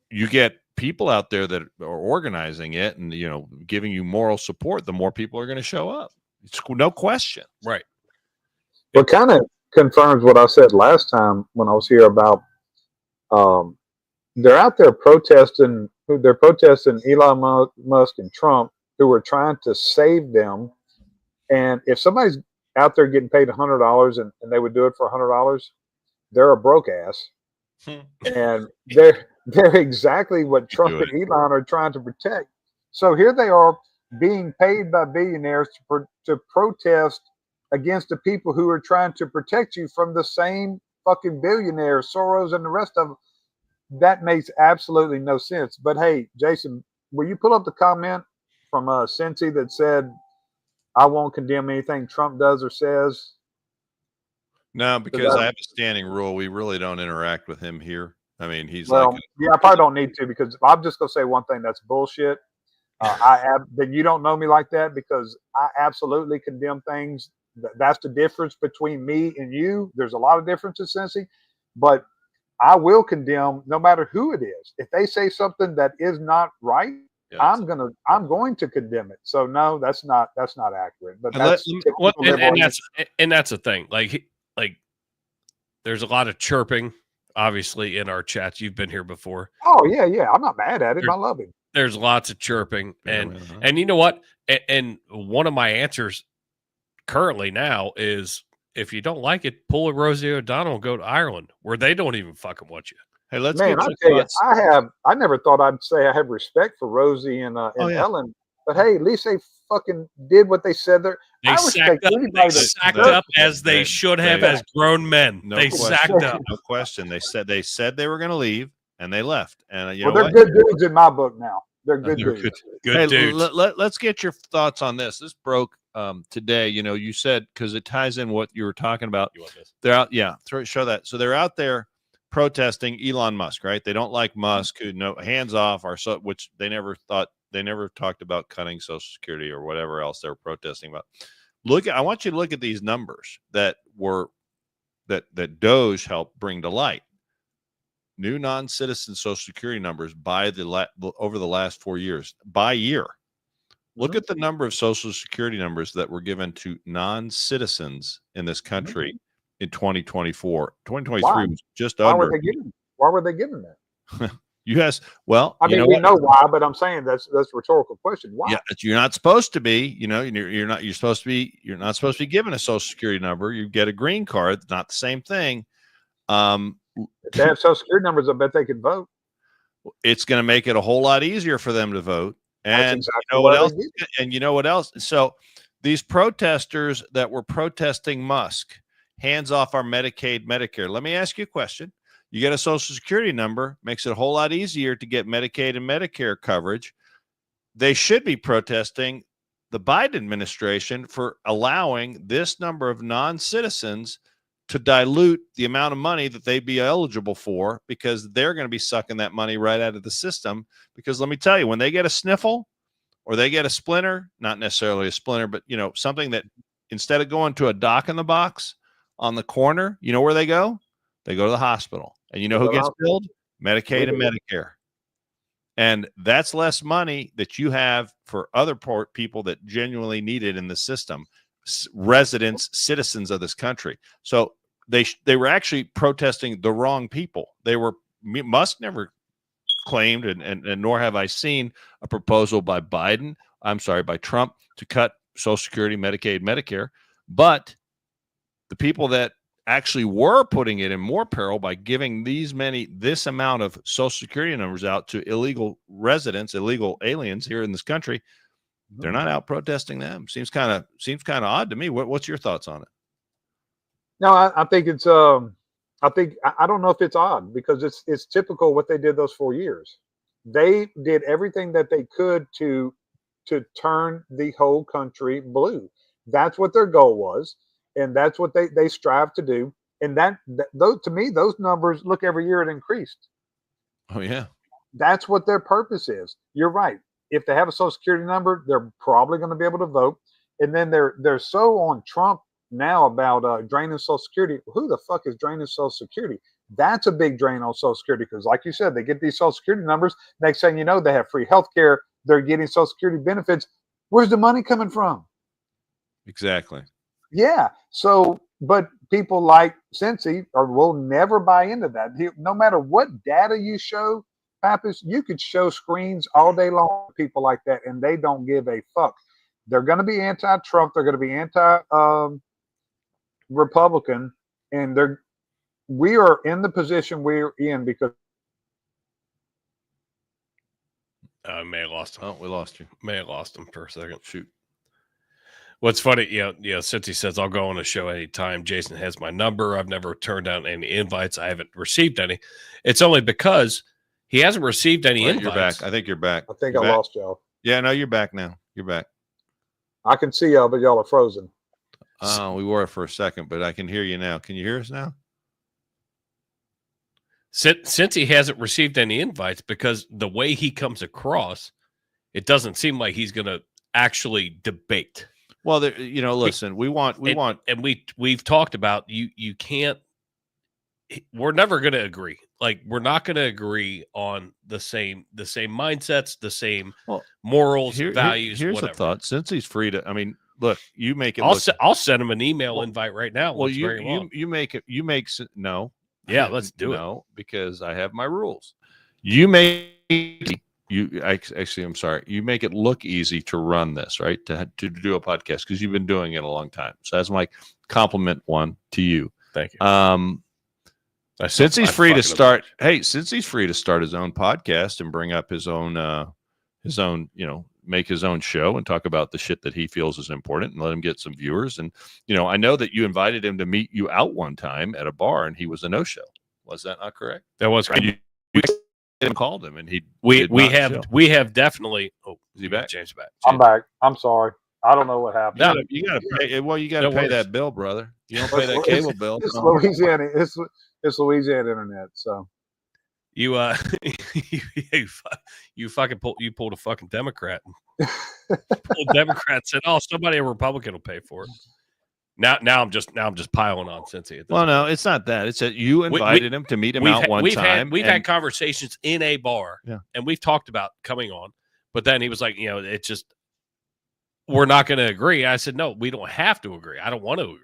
you get people out there that are organizing it and, you know, giving you moral support, the more people are going to show up. It's no question. Right. What kind of confirms what I said last time when I was here about they're out there protesting. They're protesting Elon Musk and Trump, who are trying to save them. And if somebody's out there getting paid $100 and they would do it for $100, they're a broke ass. And they're exactly what Trump and Elon are trying to protect. So here they are being paid by billionaires to protest against the people who are trying to protect you from the same fucking billionaires, Soros and the rest of them. That makes absolutely no sense. But hey, Jason, will you pull up the comment from Cincy that said, I won't condemn anything Trump does or says? No, because I have a standing rule. We really don't interact with him here. I mean, he's I probably don't need to, because I'm just going to say one thing that's bullshit. Then you don't know me like that, because I absolutely condemn things. That's the difference between me and you. There's a lot of differences, Cincy, but I will condemn no matter who it is. If they say something that is not right, I'm going to condemn it. So no, that's not accurate. But that's the thing. Like there's a lot of chirping, obviously, in our chats. You've been here before. Oh yeah. I'm not mad at it. I love it. There's lots of chirping, and you know what? And one of my answers currently now is, if you don't like it, pull a Rosie O'Donnell and go to Ireland, where they don't even fucking want you. Hey, let's get your thoughts. I never thought I'd say I have respect for Rosie and Ellen, but hey, at least they fucking did what they said. They sacked up as they should have as grown men. They sacked up. No question. They said they were going to leave, and they left. And they're good dudes in my book now. They're good dudes. Good dudes. Let's get your thoughts on this. This broke today. You know, you said, because it ties in what you were talking about. You want this? They're out. Yeah, show that. So they're out there protesting Elon Musk, right? They don't like Musk, who hands off, which they never thought They never talked about cutting Social Security or whatever else they were protesting about. I want you to look at these numbers that Doge helped bring to light. New non-citizen Social Security numbers over the last 4 years by year. Look at the number of Social Security numbers that were given to non-citizens in this country in 2024. 2023 was just under. Why were they giving that? Yes. Well, I mean, we know why, but I'm saying that's a rhetorical question. Why? Yeah, you're not supposed to be. You're not supposed to be given a Social Security number. You get a green card. It's not the same thing. If they have Social Security numbers, I bet they could vote. It's going to make it a whole lot easier for them to vote. And exactly you know what else? And you know what else? So these protesters that were protesting Musk, hands off our Medicaid, Medicare. Let me ask you a question. You get a Social Security number, makes it a whole lot easier to get Medicaid and Medicare coverage. They should be protesting the Biden administration for allowing this number of non-citizens to dilute the amount of money that they'd be eligible for, because they're going to be sucking that money right out of the system. Because let me tell you, when they get a sniffle or they get a splinter, not necessarily a splinter, but something that instead of going to a doc in the box on the corner, you know where they go? They go to the hospital. And you know who gets billed? Medicaid and Medicare. And that's less money that you have for other people that genuinely need it in the system, residents, citizens of this country. So they were actually protesting the wrong people. Musk never claimed, and nor have I seen a proposal by Trump to cut Social Security, Medicaid, Medicare. But the people that actually were putting it in more peril by giving this amount of Social Security numbers out to illegal residents, illegal aliens here in this country, they're not out protesting them. Seems kind of odd to me. What's your thoughts on it? No, I think it's I don't know if it's odd, because it's typical what they did those 4 years. They did everything that they could to turn the whole country blue. That's what their goal was. And that's what they strive to do. And to me, those numbers, look, every year it increased. Oh, yeah. That's what their purpose is. You're right. If they have a Social Security number, they're probably going to be able to vote. And then they're so on Trump now about draining Social Security. Who the fuck is draining Social Security? That's a big drain on Social Security, because like you said, they get these Social Security numbers. Next thing you know, they have free health care. They're getting Social Security benefits. Where's the money coming from? Exactly. Yeah. So, but people like Cincy will never buy into that. No matter what data you show, Pappas, you could show screens all day long to people like that, and they don't give a fuck. They're going to be anti-Trump. They're going to be anti-Republican, and we are in the position we're in because. I may have lost him. Oh, we lost you. May have lost him for a second. Shoot. What's funny, since he says I'll go on a show anytime, Jason has my number. I've never turned down any invites. I haven't received any. It's only because he hasn't received any invites. You're back. I think you're back. I think I lost y'all. Yeah, no, you're back now. You're back. I can see y'all, but y'all are frozen. We were for a second, but I can hear you now. Can you hear us now? Since he hasn't received any invites, because the way he comes across, it doesn't seem like he's going to actually debate. Well, listen, we've talked about you can't. We're never going to agree. Like, we're not going to agree on the same mindsets, the same morals, values. Here's whatever. a thought. Since he's free to, I mean, look, you make it. I'll send him an email invite right now. Well, you make it. No. Yeah, let's do it. No, because I have my rules. You make. I'm sorry. You make it look easy to run this, right? To do a podcast, because you've been doing it a long time. So that's my compliment one to you. Thank you. Since he's free to start his own podcast and bring up his own, make his own show and talk about the shit that he feels is important and let him get some viewers. And, I know that you invited him to meet you out one time at a bar and he was a no-show. Was that not correct? That was correct. Called him and we have definitely. Oh, is he back? James back. I'm back. I'm sorry. I don't know what happened. No, you got to pay. Well, you got to pay that bill, brother. You don't pay that cable bill. It's Louisiana. It's Louisiana internet. So You you fucking pulled a fucking Democrat. Pulled Democrat said, "Oh, somebody a Republican will pay for it." Now I'm just piling on Cincy. Well, no, it's not that. It's that you invited him to meet him out one time. We've had conversations in a bar, and we've talked about coming on. But then he was like, it's just we're not going to agree. I said, no, we don't have to agree. I don't want to agree.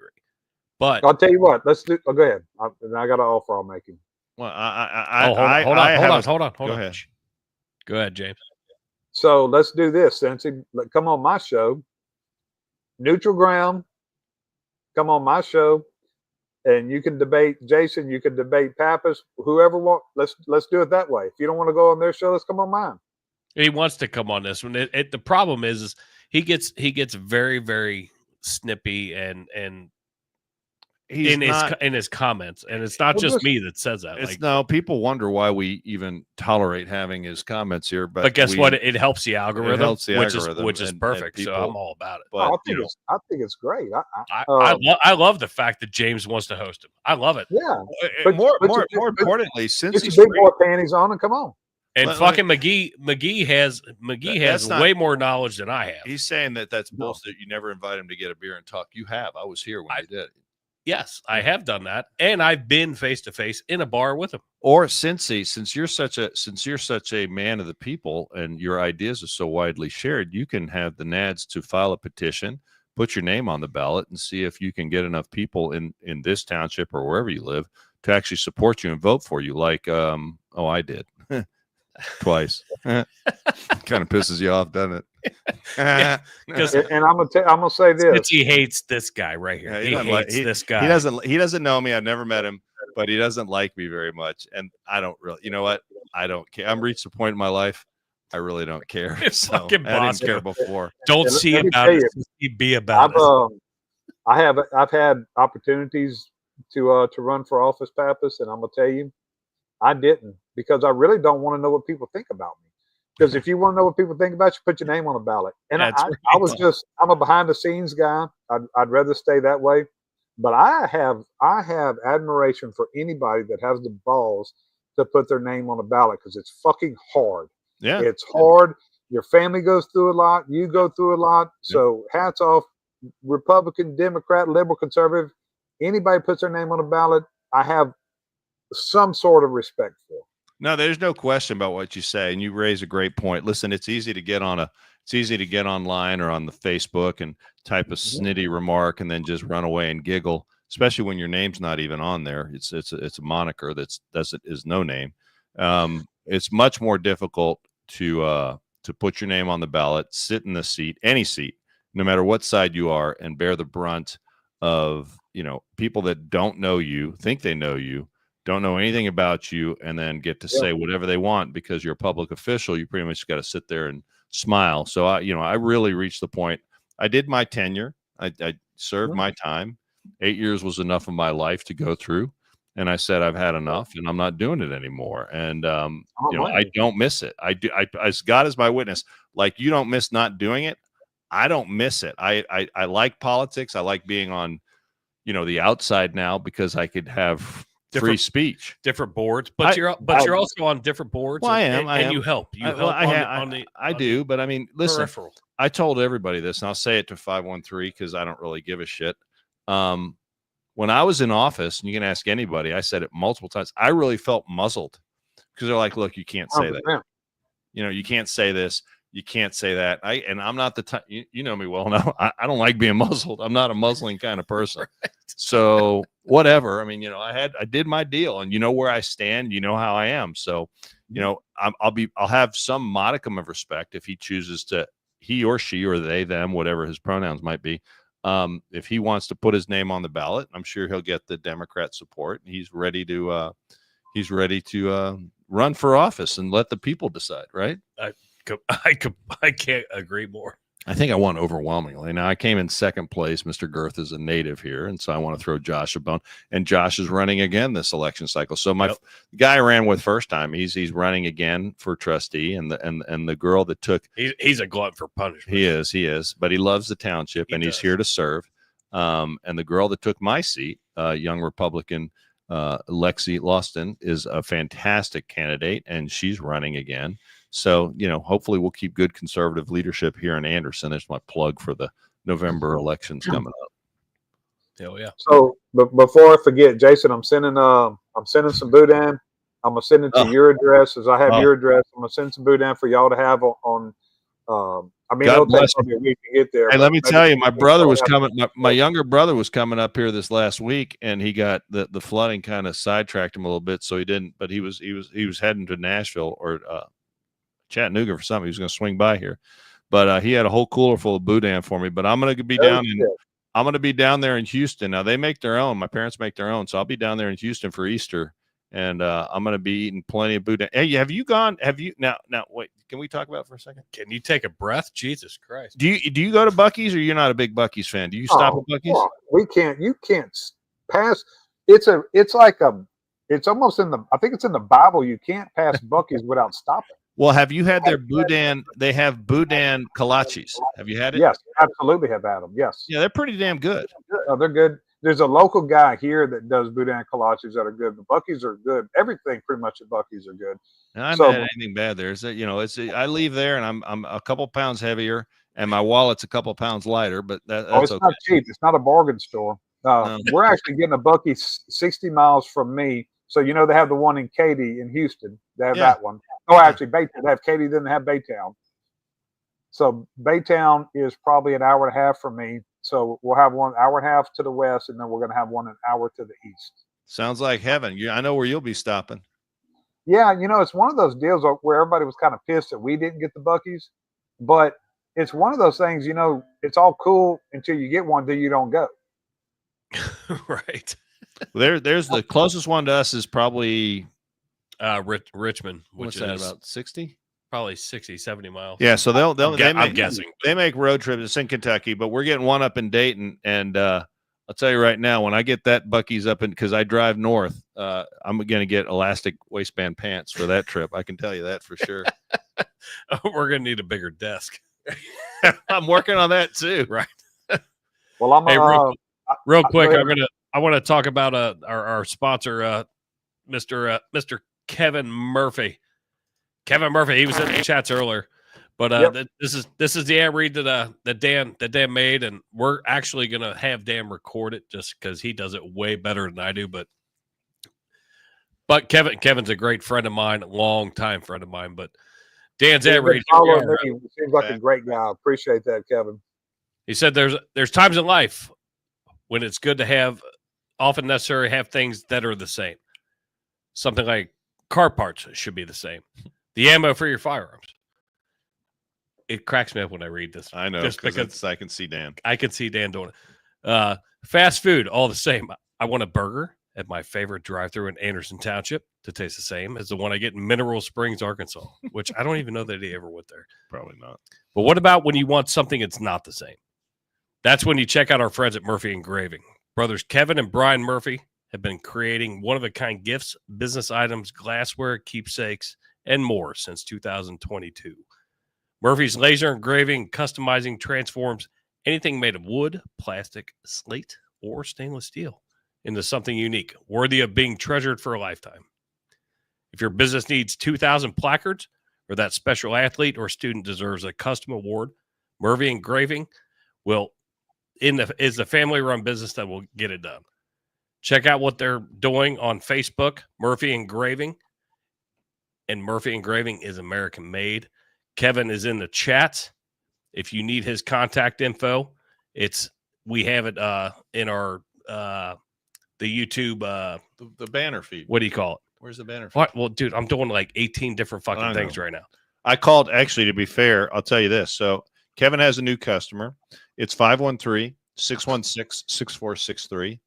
But I'll tell you what. Let's do. Go ahead. I got an offer I'll make him. Well, hold on. Go ahead. Go ahead, James. So let's do this, Cincy. Come on my show. Neutral ground. Come on my show, and you can debate Jason. You can debate Pappas. Whoever want. Let's do it that way. If you don't want to go on their show, let's come on mine. He wants to come on this one. The problem is he gets very, very snippy and in his comments, and it's not just me that says that. No, people wonder why we even tolerate having his comments here. But guess what? It helps the algorithm, which is and perfect. people, so I'm all about it. But I think it's great. I love the fact that James wants to host him. I love it. Yeah, but more importantly, since he's big boy panties on, and come on. And fucking McGee has way more knowledge than I have. He's saying that's bullshit. You never invite him to get a beer and talk. You have. I was here when you did. Yes, I have done that, and I've been face to face in a bar with him. Or Cincy, since you're such a man of the people, and your ideas are so widely shared, you can have the Nads to file a petition, put your name on the ballot, and see if you can get enough people in this township or wherever you live to actually support you and vote for you. Like, I did twice. Kind of pisses you off, doesn't it? And I'm gonna say this: he hates this guy right here. Yeah, he hates this guy. He doesn't know me. I've never met him, but he doesn't like me very much. And I don't really. You know what? I don't care. I'm reached a point in my life. I really don't care. So, I didn't care before. Don't see about it. Be about it. I've had opportunities to run for office, Pappas, and I'm gonna tell you, I didn't, because I really don't want to know what people think about me. Because if you want to know what people think about you, put your name on the ballot. And I'm a behind the scenes guy. I'd rather stay that way. But I have admiration for anybody that has the balls to put their name on the ballot, because it's fucking hard. Yeah, it's hard. Your family goes through a lot. You go through a lot. So hats off, Republican, Democrat, liberal, conservative. Anybody puts their name on the ballot, I have some sort of respect for. No, there's no question about what you say, and you raise a great point. Listen, it's easy to get online or on the Facebook and type a snitty remark and then just run away and giggle, especially when your name's not even on there. It's a moniker is no name. It's much more difficult to put your name on the ballot, sit in the seat, any seat, no matter what side you are, and bear the brunt of people that don't know you, think they know you, don't know anything about you, and then get to say whatever they want because you're a public official. You pretty much got to sit there and smile. So I really reached the point. I did my tenure. I served my time. 8 years was enough of my life to go through, and I said I've had enough, and I'm not doing it anymore. And I don't miss it. I do. As God is my witness, like you don't miss not doing it. I don't miss it. I like politics. I like being on, the outside now, because I could have free speech, different boards, but you're also on different boards. Well, I am, and you help. I do, but I mean, listen, peripheral. I told everybody this, and I'll say it to 513 because I don't really give a shit. When I was in office, and you can ask anybody, I said it multiple times. I really felt muzzled because they're like, "Look, you can't say that. You can't say this. You can't say that." And I'm not the type. You know me well now. I don't like being muzzled. I'm not a muzzling kind of person. Right. So whatever. I mean, I did my deal, and where I stand. You know how I am. So, I'll have some modicum of respect if he chooses to, he or she or they, them, whatever his pronouns might be. If he wants to put his name on the ballot, I'm sure he'll get the Democrat support. He's ready to run for office and let the people decide. Right. I can't agree more. I think I won overwhelmingly. Now I came in second place. Mr. Girth is a native here, and so I want to throw Josh a bone. And Josh is running again this election cycle. So my guy I ran with first time, he's running again for trustee, and the girl that took he's a glutton for punishment. He is, but he loves the township and he's here to serve. And the girl that took my seat, young Republican, Lexi Lawston is a fantastic candidate, and she's running again. So, hopefully we'll keep good conservative leadership here in Anderson. There's my plug for the November elections coming up. Hell yeah. So, but before I forget, Jason, I'm sending some boudin. I'm gonna send it to your address, as I have your address. I'm gonna send some boudin for y'all to have on. I mean, it'll take probably a week to get there. Hey, let me tell you, my brother was coming. My younger brother was coming up here this last week, and he got the flooding kind of sidetracked him a little bit, so he didn't. But he was heading to Nashville or Chattanooga for something. He was going to swing by here, but he had a whole cooler full of boudin for me. But I'm going to be down in. I'm going to be down there in Houston. Now they make their own. My parents make their own, so I'll be down there in Houston for Easter, and I'm going to be eating plenty of boudin. Hey, have you gone? Have you now? Wait, can we talk about it for a second? Can you take a breath? Jesus Christ! Do you go to Buc-ee's, or you're not a big Buc-ee's fan? Do you stop at Buc-ee's? We can't. You can't pass. It's almost in the. I think it's in the Bible. You can't pass Buc-ee's without stopping. Well, have you had their boudin? They have boudin kolaches. Have you had it? Yes, absolutely have had them. Yes. Yeah, they're pretty damn good. They're good. There's a local guy here that does boudin kolaches that are good. The Buc-ee's are good. Everything pretty much at Buc-ee's are good. And I haven't had anything bad there. I leave there and I'm a couple pounds heavier and my wallet's a couple pounds lighter, but that's it's not cheap. It's not a bargain store. No. We're actually getting a Buc-ee's 60 miles from me. So, they have the one in Katy in Houston. They have that one. Oh, actually, Baytown. They have Katy, then they have Baytown. So Baytown is probably an hour and a half from me. So we'll have 1 hour and a half to the west, and then we're going to have one an hour to the east. Sounds like heaven. I know where you'll be stopping. Yeah, it's one of those deals where everybody was kind of pissed that we didn't get the Buc-ee's. But it's one of those things, it's all cool until you get one, then you don't go. Right. Well, there's the closest one to us is probably Richmond, which is about 60, probably 60, 70 miles. Yeah, so I'm guessing they make road trips. It's in Kentucky, but we're getting one up in Dayton, and I'll tell you right now, when I get that Buc-ee's up in, because I drive north, I'm going to get elastic waistband pants for that trip. I can tell you that for sure. We're going to need a bigger desk. I'm working on that too. Right. Well, I'm real quick. I want to talk about our sponsor, Mr. Kevin Murphy. Kevin Murphy, he was in the chats earlier, but this is the ad read that Dan made, and we're actually gonna have Dan record it just because he does it way better than I do. But Kevin's a great friend of mine, long time friend of mine. But Dan's ad read seems like a great guy. Appreciate that, Kevin. He said there's times in life when it's good to have, often necessary, have things that are the same. Something like car parts should be the same. The ammo for your firearms. It cracks me up when I read this. I know, just because I can see Dan. I can see Dan doing it. Fast food, all the same. I want a burger at my favorite drive-thru in Anderson Township to taste the same as the one I get in Mineral Springs, Arkansas, which I don't even know that he ever went there. Probably not. But what about when you want something that's not the same? That's when you check out our friends at Murphy Engraving. Brothers Kevin and Brian Murphy have been creating one-of-a-kind gifts, business items, glassware, keepsakes, and more since 2022. Murphy's laser engraving, customizing transforms anything made of wood, plastic, slate, or stainless steel into something unique, worthy of being treasured for a lifetime. If your business needs 2,000 placards, or that special athlete or student deserves a custom award, Murphy Engraving is the family-run business that will get it done. Check out what they're doing on Facebook, Murphy Engraving. And Murphy Engraving is American-made. Kevin is in the chat. If you need his contact info, we have it in our the YouTube the banner feed. What do you call it? Where's the banner feed? What? Well, dude, I'm doing like 18 different fucking things right now. I called, actually, to be fair, I'll tell you this. So Kevin has a new customer. It's 513-616-6463.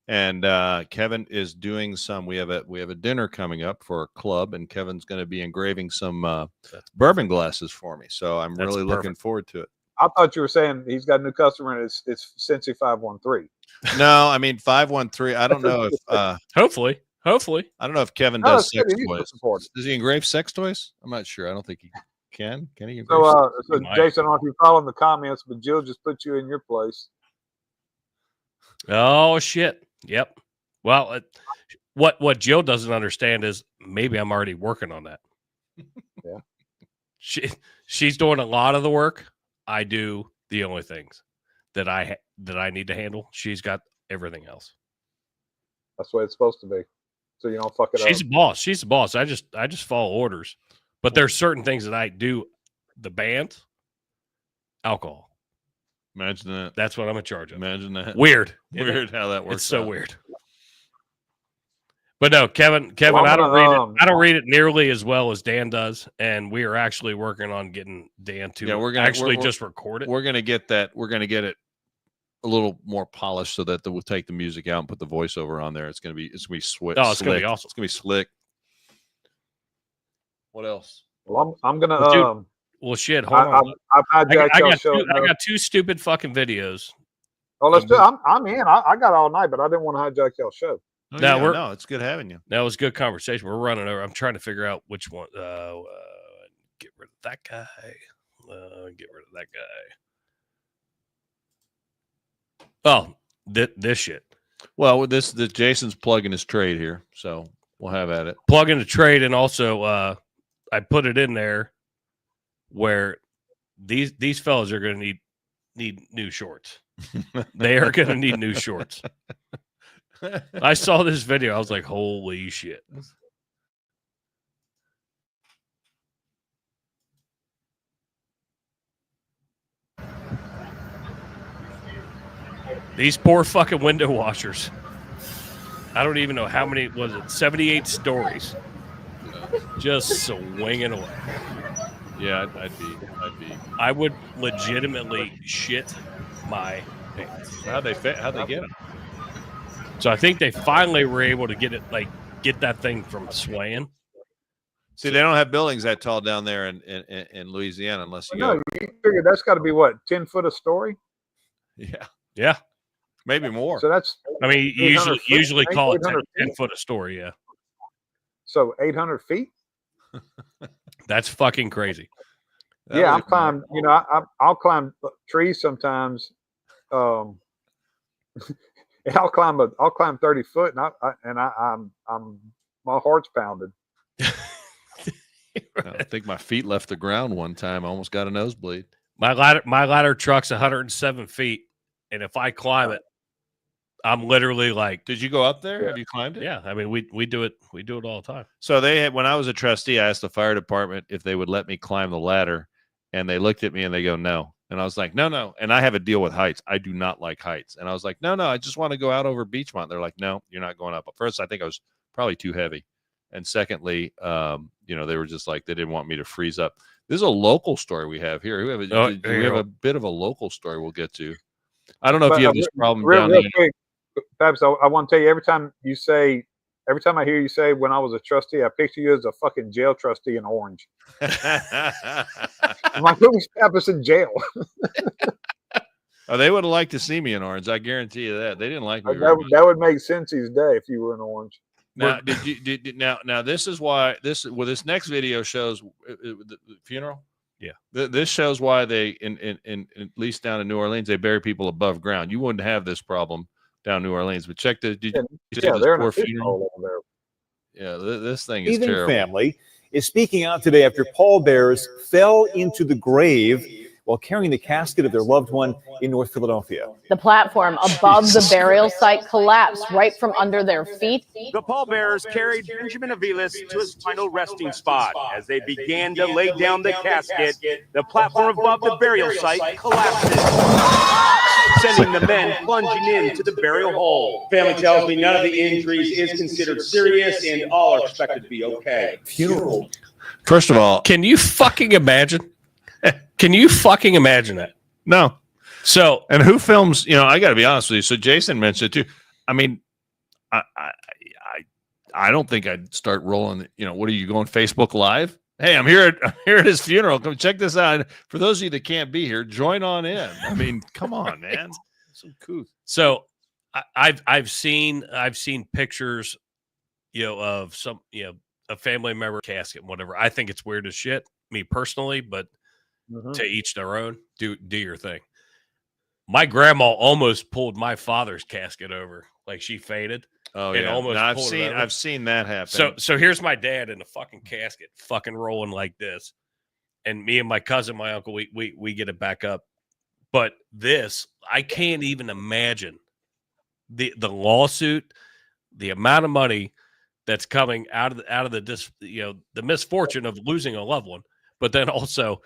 And Kevin is doing we have a dinner coming up for a club, and Kevin's going to be engraving some bourbon glasses for me. So I'm really looking forward to it. I thought you were saying he's got a new customer and it's Cincy 513. No, I mean 513. I don't know if hopefully. I don't know if Kevin does sex toys. Does he engrave sex toys? I'm not sure. I don't think he can. Can he engrave so Jason, I don't know if you're following the comments, but Jill just put you in your place. Oh shit. Yep. Well, what Jill doesn't understand is maybe I'm already working on that. Yeah. She's doing a lot of the work. I do the only things that I need to handle. She's got everything else. That's the way it's supposed to be. So you don't fuck it She's up. a boss. She's a boss. I just follow orders. But there's certain things that I do. The band, alcohol. Imagine that. That's what I'm in charge of. Imagine that. Weird. Weird how that works. It's so out. weird. But no, Kevin, Well, I don't I'm read gonna, it. I don't read it nearly as well as Dan does, and we are actually working on getting Dan to actually just record it. We're gonna get that. We're gonna get it a little more polished so that we'll take the music out and put the voiceover on there. It's gonna be slick. Oh, it's gonna be awesome. It's gonna be slick. What else? well, I'm gonna. Well, dude, well, shit. Hold on. I've hijacked y'all show. I got 2 stupid fucking videos. Oh, let's do. I'm in. I got all night, but I didn't want to hijack y'all show. Oh, No, yeah, we're- no, it's good having you. That was good conversation. We're running over. I'm trying to figure out which one. Get rid of that guy. Get rid of that guy. Oh, this shit. Well, the Jason's plugging his trade here, so we'll have at it. Plug in the trade, and also I put it in there where these fellas are going to need new shorts. They are going to need new shorts. I saw this video. I was like, holy shit. These poor fucking window washers. I don't even know how many, was it 78 stories? Just swinging away. Yeah, I'd be. I would legitimately shit my pants. How'd they get them? So I think they finally were able to get that thing from swaying. See, they don't have buildings that tall down there in Louisiana unless you No, go. you figure that's got to be what 10 foot a story. Yeah, maybe more. So that's. I mean, you 800 feet, usually call it 800 10 feet. foot a story. Yeah. So 800 feet. That's fucking crazy. Yeah, I'm climbing. You know, I'll climb trees sometimes. And I'll climb 30 foot, and I'm my heart's pounded. I think my feet left the ground one time. I almost got a nosebleed. My ladder truck's 107 feet, and if I climb it, I'm literally like. Did you go up there? Yeah. Have you climbed it? Yeah, I mean we do it all the time. So when I was a trustee, I asked the fire department if they would let me climb the ladder, and they looked at me and they go no, and I was like no, and I have a deal with heights. I do not like heights, and I was like no, I just want to go out over Beachmont. They're like no, you're not going up. At first, I think I was probably too heavy, and secondly, they were just like they didn't want me to freeze up. This is a local story we have here. We have a bit of a local story we'll get to. I don't know if you have this problem down real the. quick, Babs, I want to tell you every time I hear you say when I was a trustee, I picture you as a fucking jail trustee in Orange. I'm like, who's Pappas in jail? Oh, they would have liked to see me in Orange. I guarantee you that. They didn't like me. That would make Cincy's day if you were in Orange. Now, now this is why this next video shows the funeral. Yeah, this shows why they in at least down in New Orleans they bury people above ground. You wouldn't have this problem down New Orleans, but check the they're in poor a funeral over there. Yeah, this thing is Even terrible. family is speaking out today after pallbearers fell into the grave while carrying the casket of their loved one in North Philadelphia. The platform above the burial site collapsed right from under their feet. The pallbearers carried Benjamin Aviles to his final resting spot. As they began to lay down the casket, the platform above the burial site collapses, sending the men plunging into the burial hole. Family tells me none of the injuries is considered serious and all are expected to be okay. Funeral. First of all, can you fucking imagine? Can you fucking imagine that? No. So, and who films? I got to be honest with you. So Jason mentioned it too. I mean, I don't think I'd start rolling. What are you going Facebook Live? Hey, I'm here at his funeral. Come check this out. And for those of you that can't be here, join on in. I mean, come on, man. Some couth. So I've seen pictures, of some a family member casket and whatever. I think it's weird as shit, me personally, but to each their own. Do your thing. My grandma almost pulled my father's casket over, like she fainted. Oh and yeah, almost no, pulled it over. I've seen that happen. So here's my dad in a fucking casket, fucking rolling like this, and me and my cousin, my uncle, we get it back up. But this, I can't even imagine the lawsuit, the amount of money that's coming out of the misfortune of losing a loved one, but then also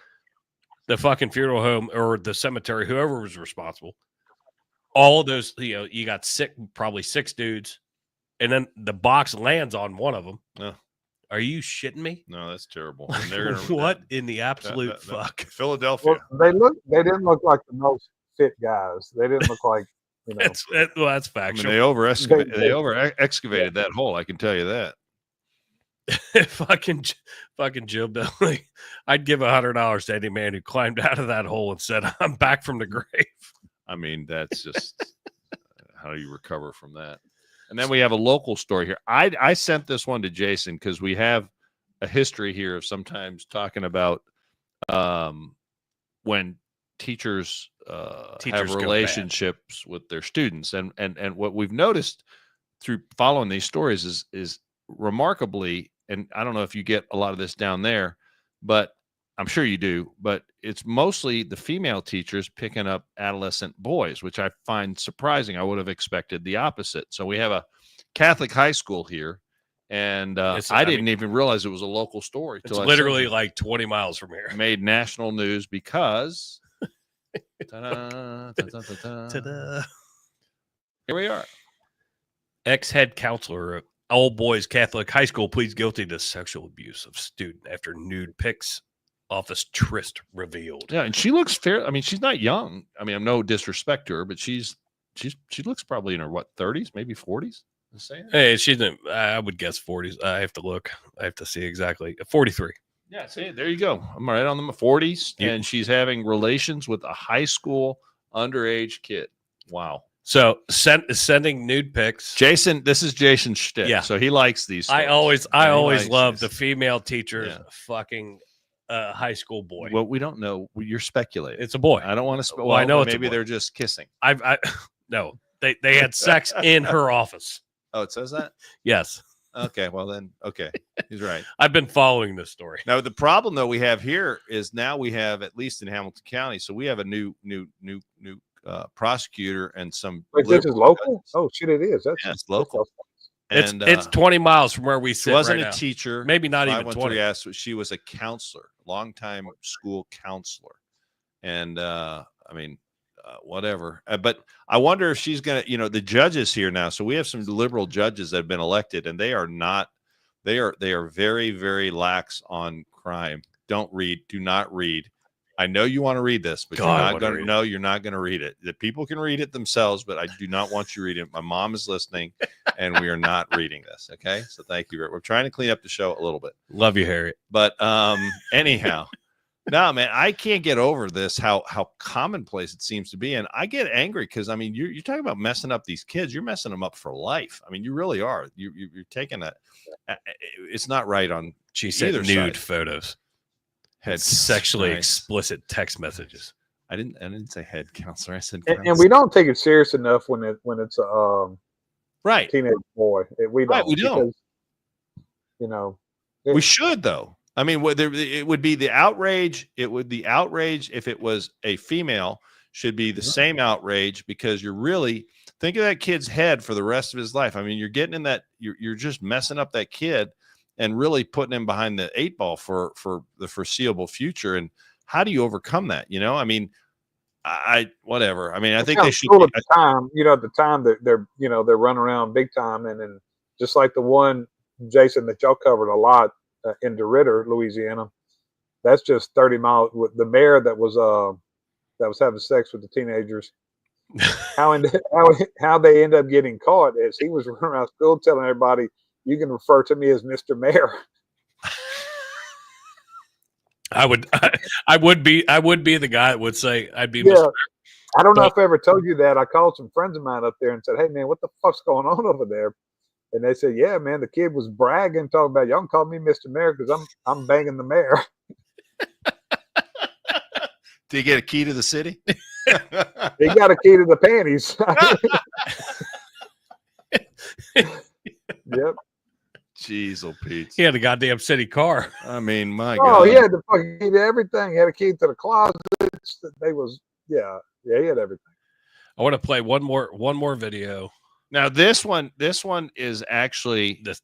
the fucking funeral home or the cemetery, whoever was responsible. All of those, you got probably 6 dudes, and then the box lands on one of them. Are you shitting me? No, that's terrible. And they're What in the absolute fuck? Philadelphia. Well, they didn't look like the most fit guys. They didn't look like, That's factual. They over excavated that hole. I can tell you that. fucking Joe Billy. I'd give $100 to any man who climbed out of that hole and said, "I'm back from the grave." I mean, that's just how do you recover from that? And then we have a local story here. I sent this one to Jason because we have a history here of sometimes talking about when teachers have relationships with their students, and what we've noticed through following these stories is remarkably, and I don't know if you get a lot of this down there, but I'm sure you do, but it's mostly the female teachers picking up adolescent boys, which I find surprising. I would have expected the opposite. So we have a Catholic high school here, and I didn't even realize it was a local story. It's literally like 20 miles from here. Made national news because Ta-da. Here we are. Ex-head counselor at Old Boys Catholic High School pleads guilty to sexual abuse of student after nude pics office tryst revealed. Yeah, and she looks fair. I mean, she's not young. I mean, I'm no disrespect to her, but she looks probably in her 30s, maybe 40s. Hey, she's in, I would guess 40s. I have to look. I have to see exactly. 43. Yeah, see, there you go. I'm right on the 40s, and she's having relations with a high school underage kid. Wow. So sending nude pics. Jason, this is Jason's shtick. Yeah. So he likes these stories. I always love the female teacher's fucking high school boy. Well, we don't know. You're speculating. It's a boy. I don't want to. Well, I know it's maybe they're just kissing. No. They had sex in her office. Oh, it says that? Yes. Okay. Well, then, okay. He's right. I've been following this story. Now, the problem though we have here is now we have, at least in Hamilton County, so we have a new prosecutor and some. Wait, this is local? Oh shit, it is. That's local. And it's 20 miles from where we sit. She wasn't right a now. teacher. Maybe not even 20. Asked, she was a counselor, longtime school counselor, and whatever. But I wonder if she's gonna. The judges here now. So we have some liberal judges that have been elected, and they are not. They are very, very lax on crime. Do not read. I know you want to read this, but you're not going to. No, you're not going to read it. The people can read it themselves, but I do not want you reading it. My mom is listening, and we are not reading this. Okay, so thank you. We're trying to clean up the show a little bit. Love you, Harriet. But anyhow, no, man, I can't get over this. How commonplace it seems to be, and I get angry because I mean, you're talking about messing up these kids. You're messing them up for life. I mean, you really are. You're taking it's not right on. She said nude side. Photos. Head sexually explicit text messages. I didn't say head counselor. I said and we don't take it serious enough when it's a right teenage boy. We don't. Right, we don't. Because, we should though. I mean, it would be the outrage. It would the outrage if it was a female should be the same outrage because you're really think of that kid's head for the rest of his life. I mean, you're getting in that you're just messing up that kid. And really putting him behind the 8 ball for the foreseeable future. And how do you overcome that? I mean, whatever. I mean, I think they should. Cool at the time, at the time that they're running around big time, and then just like the one Jason that y'all covered a lot in DeRidder, Louisiana. That's just 30 miles. With the mayor that was having sex with the teenagers. How they end up getting caught is he was running around school telling everybody. You can refer to me as Mr. Mayor. I would be the guy that would say I'd be. Yeah, Mr. I don't know if I ever told you that. I called some friends of mine up there and said, "Hey, man, what the fuck's going on over there?" And they said, "Yeah, man, the kid was bragging, talking about y'all can call me Mr. Mayor because I'm banging the mayor." Did he get a key to the city? He got a key to the panties. Yep. Jeez, oh Pete. He had a goddamn city car. I mean, my Oh, God. he had to fucking keep everything. He had a key to the closets. They was he had everything. I want to play one more video. Now this one is actually this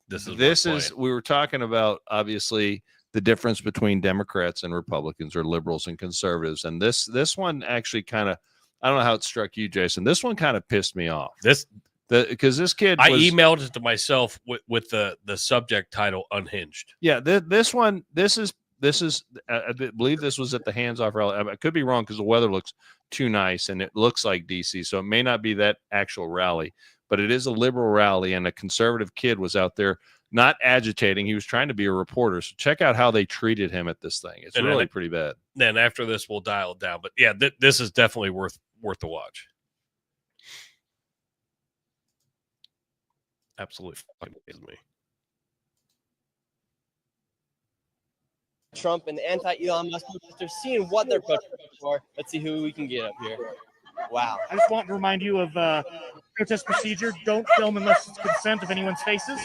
is we were talking about obviously the difference between Democrats and Republicans or liberals and conservatives, and this one actually kind of, I don't know how it struck you, Jason. This one kind of pissed me off. Because this kid I emailed it to myself with the subject title unhinged. Yeah, this is I believe this was at the hands-off rally. I could be wrong because the weather looks too nice and it looks like DC, so it may not be that actual rally, but it is a liberal rally, and a conservative kid was out there not agitating. He was trying to be a reporter. So check out how they treated him at this thing. It's really pretty bad. Then after this, we'll dial it down. But yeah, this is definitely worth the watch. Absolutely fucking amazes me. Trump and the anti-Elon Musk protesters, seeing what they're protesting for. Let's see who we can get up here. Wow. I just want to remind you of protest procedure. Don't film unless it's consent of anyone's faces.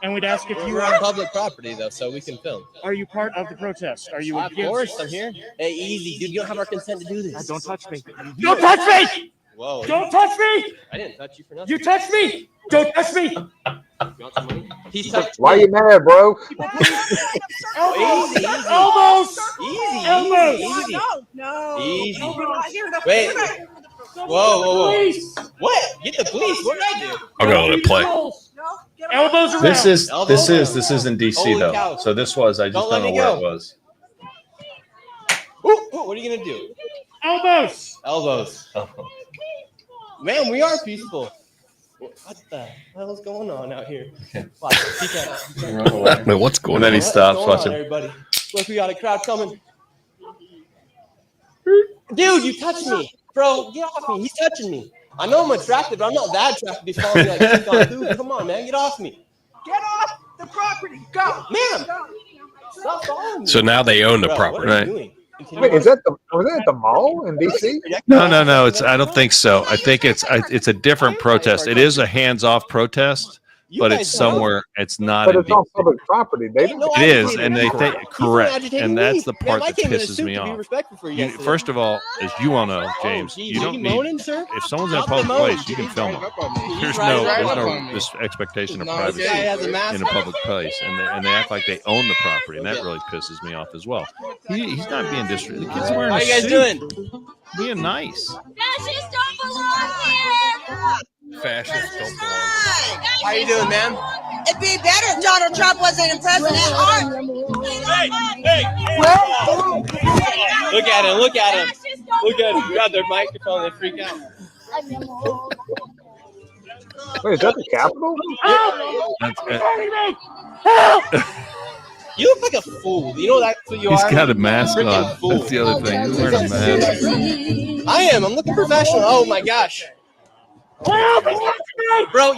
And we'd ask if you are on public property, though, so we can film. Are you part of the protest? Are you? Of course, I'm here. Hey, easy, dude. You don't have our consent to do this. Don't touch me. Don't touch me! Whoa. Don't touch me! I didn't touch you for nothing. You touched me! Don't touch me! You want some money? He's touched Why you mad, bro? Easy. Elbows! Easy. Elbows! Easy. No. Easy. No. Wait. Whoa. What? Get the police. What did I do? I'm gonna let it play. Elbows around. This isn't DC Holy though. cow. So this was, I just don't know where it was. Ooh, what are you gonna do? Elbows. Man, we are peaceful. What the hell is going on out here? Watch, What's going on? And then he stops watching. Everybody, look, we got a crowd coming. Dude, you touched me, bro. Get off me. He's touching me. I know I'm attractive, but I'm not that attractive. Be following me like on dude. Come on, man, get off me. Get off the property. Go. Man, stop following me. So now they own the Bro, property. what are you doing? Wait, was that at the mall in DC? No. It's I don't think so. I think it's a different protest. It is a hands-off protest, but it's somewhere. It's not. But it's on public property. They don't. It is, and they think correct, and that's the part that pisses me off. First of all, as you all know, James, you don't need. If someone's in a public place, you can film them. There's no this expectation of privacy in a public place, and they act like they own the property, and that really pisses me off as well. He's not being disrespectful. The kid's wearing a suit. How you guys doing? Being nice. Fascists don't belong here. Fascists don't belong. How you doing, ma'am? It'd be better if Donald Trump wasn't in President Hart. Look at him. Look at him. Look at him. Grab their microphone and freak out. Wait, is that the Capitol? You look like a fool. You know that's what you are? He's got a mask on. That's the other thing. He's wearing a mask. I am. I'm looking professional. Oh my gosh. Bro,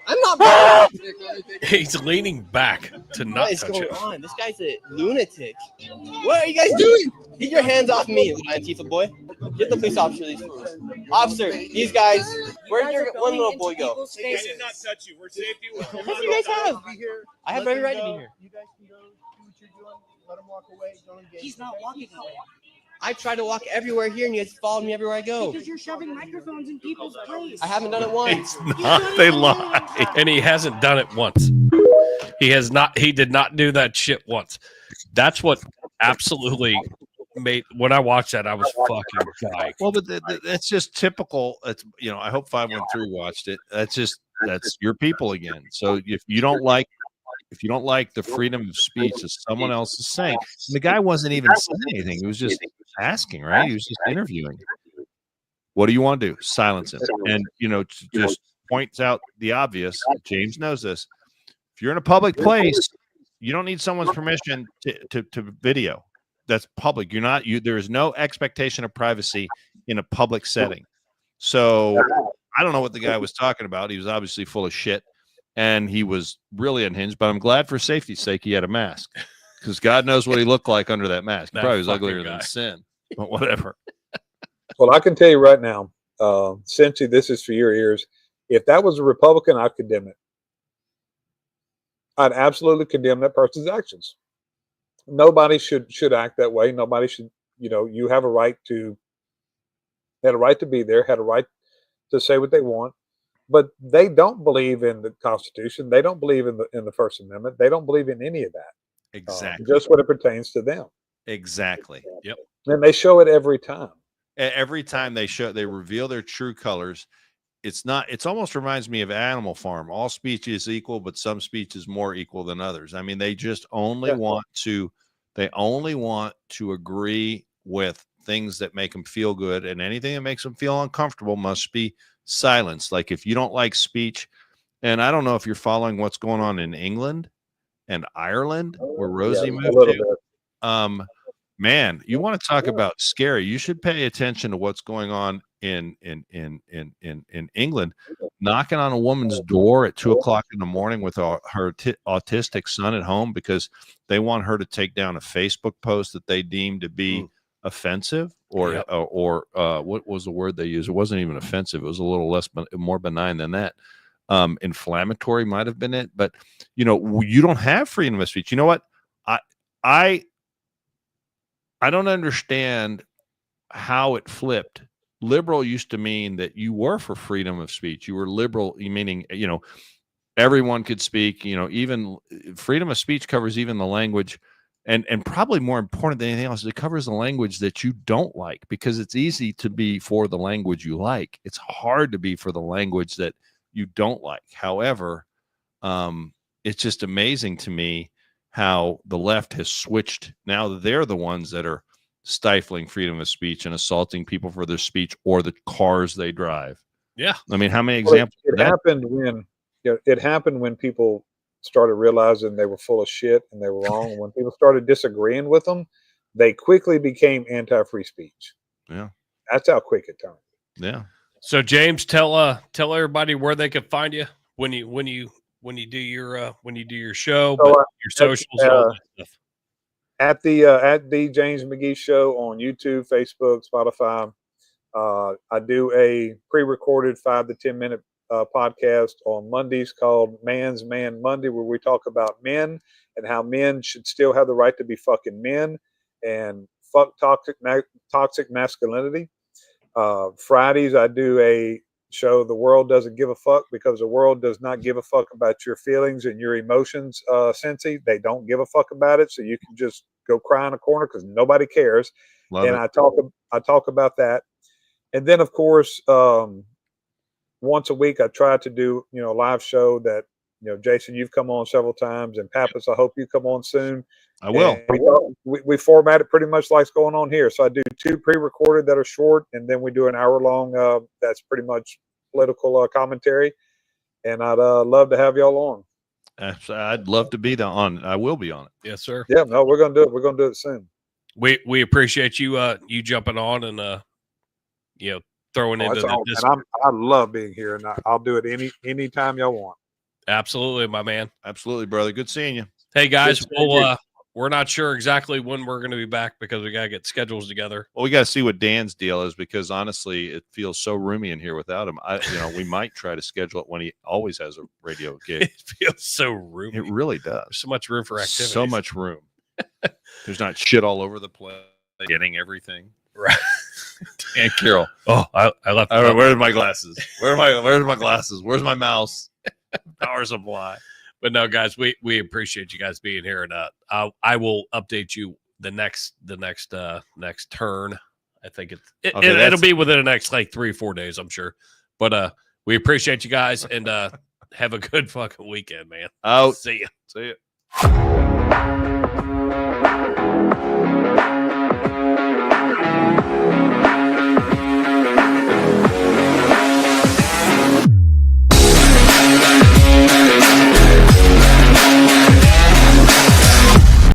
I'm not. He's leaning back to not What is touch going it. on? This guy's a lunatic. What are you guys doing? Get your hands off me, little Antifa boy. Get the police officer these fools. Officer, these guys. Where'd your one little boy go? They did not touch you. We're safety. What do you guys have? I have every right to be here. You guys can go do what you're doing. Let him walk away. Don't engage. He's not walking away. I try to walk everywhere here, and you guys follow me everywhere I go. Because you're shoving microphones in people's place. I haven't done it once. It's not. They lie, and he hasn't done it once. He has not. He did not do that shit once. That's what absolutely made. When I watched that, I was fucking dying. Well, but that's just typical. It's I hope 513 watched it. That's your people again. So if you don't like the freedom of speech that someone else is saying, and the guy wasn't even saying anything. He was just asking, right? He was just interviewing. What do you want to do? Silence him. And just points out the obvious. James knows this. If you're in a public place, you don't need someone's permission to video. That's public. There is no expectation of privacy in a public setting. So I don't know what the guy was talking about. He was obviously full of shit, and he was really unhinged. But I'm glad for safety's sake he had a mask, because God knows what he looked like under that mask. He probably was uglier than sin, but whatever. Well, I can tell you right now, Cincy, this is for your ears. If that was a Republican, I'd condemn it. I'd absolutely condemn that person's actions. Nobody should act that way. Nobody should, you have a right to, had a right to be there, had a right to say what they want, but they don't believe in the Constitution. They don't believe in the First Amendment. They don't believe in any of that. Exactly. Just when it pertains to them. Exactly. Yep. And they show it every time. Every time they reveal their true colors. It's almost reminds me of Animal Farm. All speech is equal, but some speech is more equal than others. I mean, they just only want to agree with things that make them feel good, and anything that makes them feel uncomfortable must be silenced. Like if you don't like speech, and I don't know if you're following what's going on in England and Ireland, where Rosie moved to. Man, you want to talk about scary? You should pay attention to what's going on in England, knocking on a woman's door at 2:00 in the morning with her autistic son at home because they want her to take down a Facebook post that they deem to be offensive, or what was the word they used? It wasn't even offensive. It was a little more benign than that. Inflammatory might have been it, but you don't have freedom of speech. You know what? I don't understand how it flipped. Liberal used to mean that you were for freedom of speech. You were liberal, meaning, everyone could speak, even freedom of speech covers even the language. And probably more important than anything else, it covers the language that you don't like, because it's easy to be for the language you like. It's hard to be for the language that you don't like. However, it's just amazing to me how the left has switched. Now they're the ones that are stifling freedom of speech and assaulting people for their speech or the cars they drive. Yeah. I mean, how many examples? It happened when people started realizing they were full of shit and they were wrong. When people started disagreeing with them, they quickly became anti-free speech. Yeah. That's how quick it turned. Yeah. So James, tell everybody where they can find you when you do your show, So, your socials, and all that stuff. At the James McGee Show on YouTube, Facebook, Spotify. I do a pre-recorded 5 to 10 minute podcast on Mondays called Man's Man Monday, where we talk about men and how men should still have the right to be fucking men and fuck toxic masculinity. Fridays, I do a show, The World Doesn't Give a Fuck, because the world does not give a fuck about your feelings and your emotions, Cincy. They don't give a fuck about it, so you can just go cry in a corner because nobody cares. I talk about that. And then, of course, once a week, I try to do, a live show that, Jason, you've come on several times, and Pappas, I hope you come on soon. I will. We format it pretty much like it's going on here. So I do 2 pre-recorded that are short, and then we do an hour-long that's pretty much political commentary. And I'd love to have y'all on. I'd love to be on. I will be on it. Yes, sir. Yeah, no, we're gonna do it. We're gonna do it soon. We appreciate you you jumping on and throwing into this. And I love being here, and I'll do it anytime y'all want. Absolutely, my man. Absolutely, brother. Good seeing you. Hey guys, we're not sure exactly when we're going to be back because we got to get schedules together. Well, we got to see what Dan's deal is, because honestly, it feels so roomy in here without him. We might try to schedule it when he always has a radio gig. It feels so roomy. It really does. There's so much room for activity. So much room. There's not shit all over the place. Getting everything right. And Carol. Oh, I left. All right, where's my glasses? Where's my glasses? Where's my mouse? Power supply. But no, guys, we appreciate you guys being here, and I will update you the next turn. I think it'll be within the next 3 or 4 days, I'm sure. But we appreciate you guys, and have a good fucking weekend, man. Out. See ya. See ya.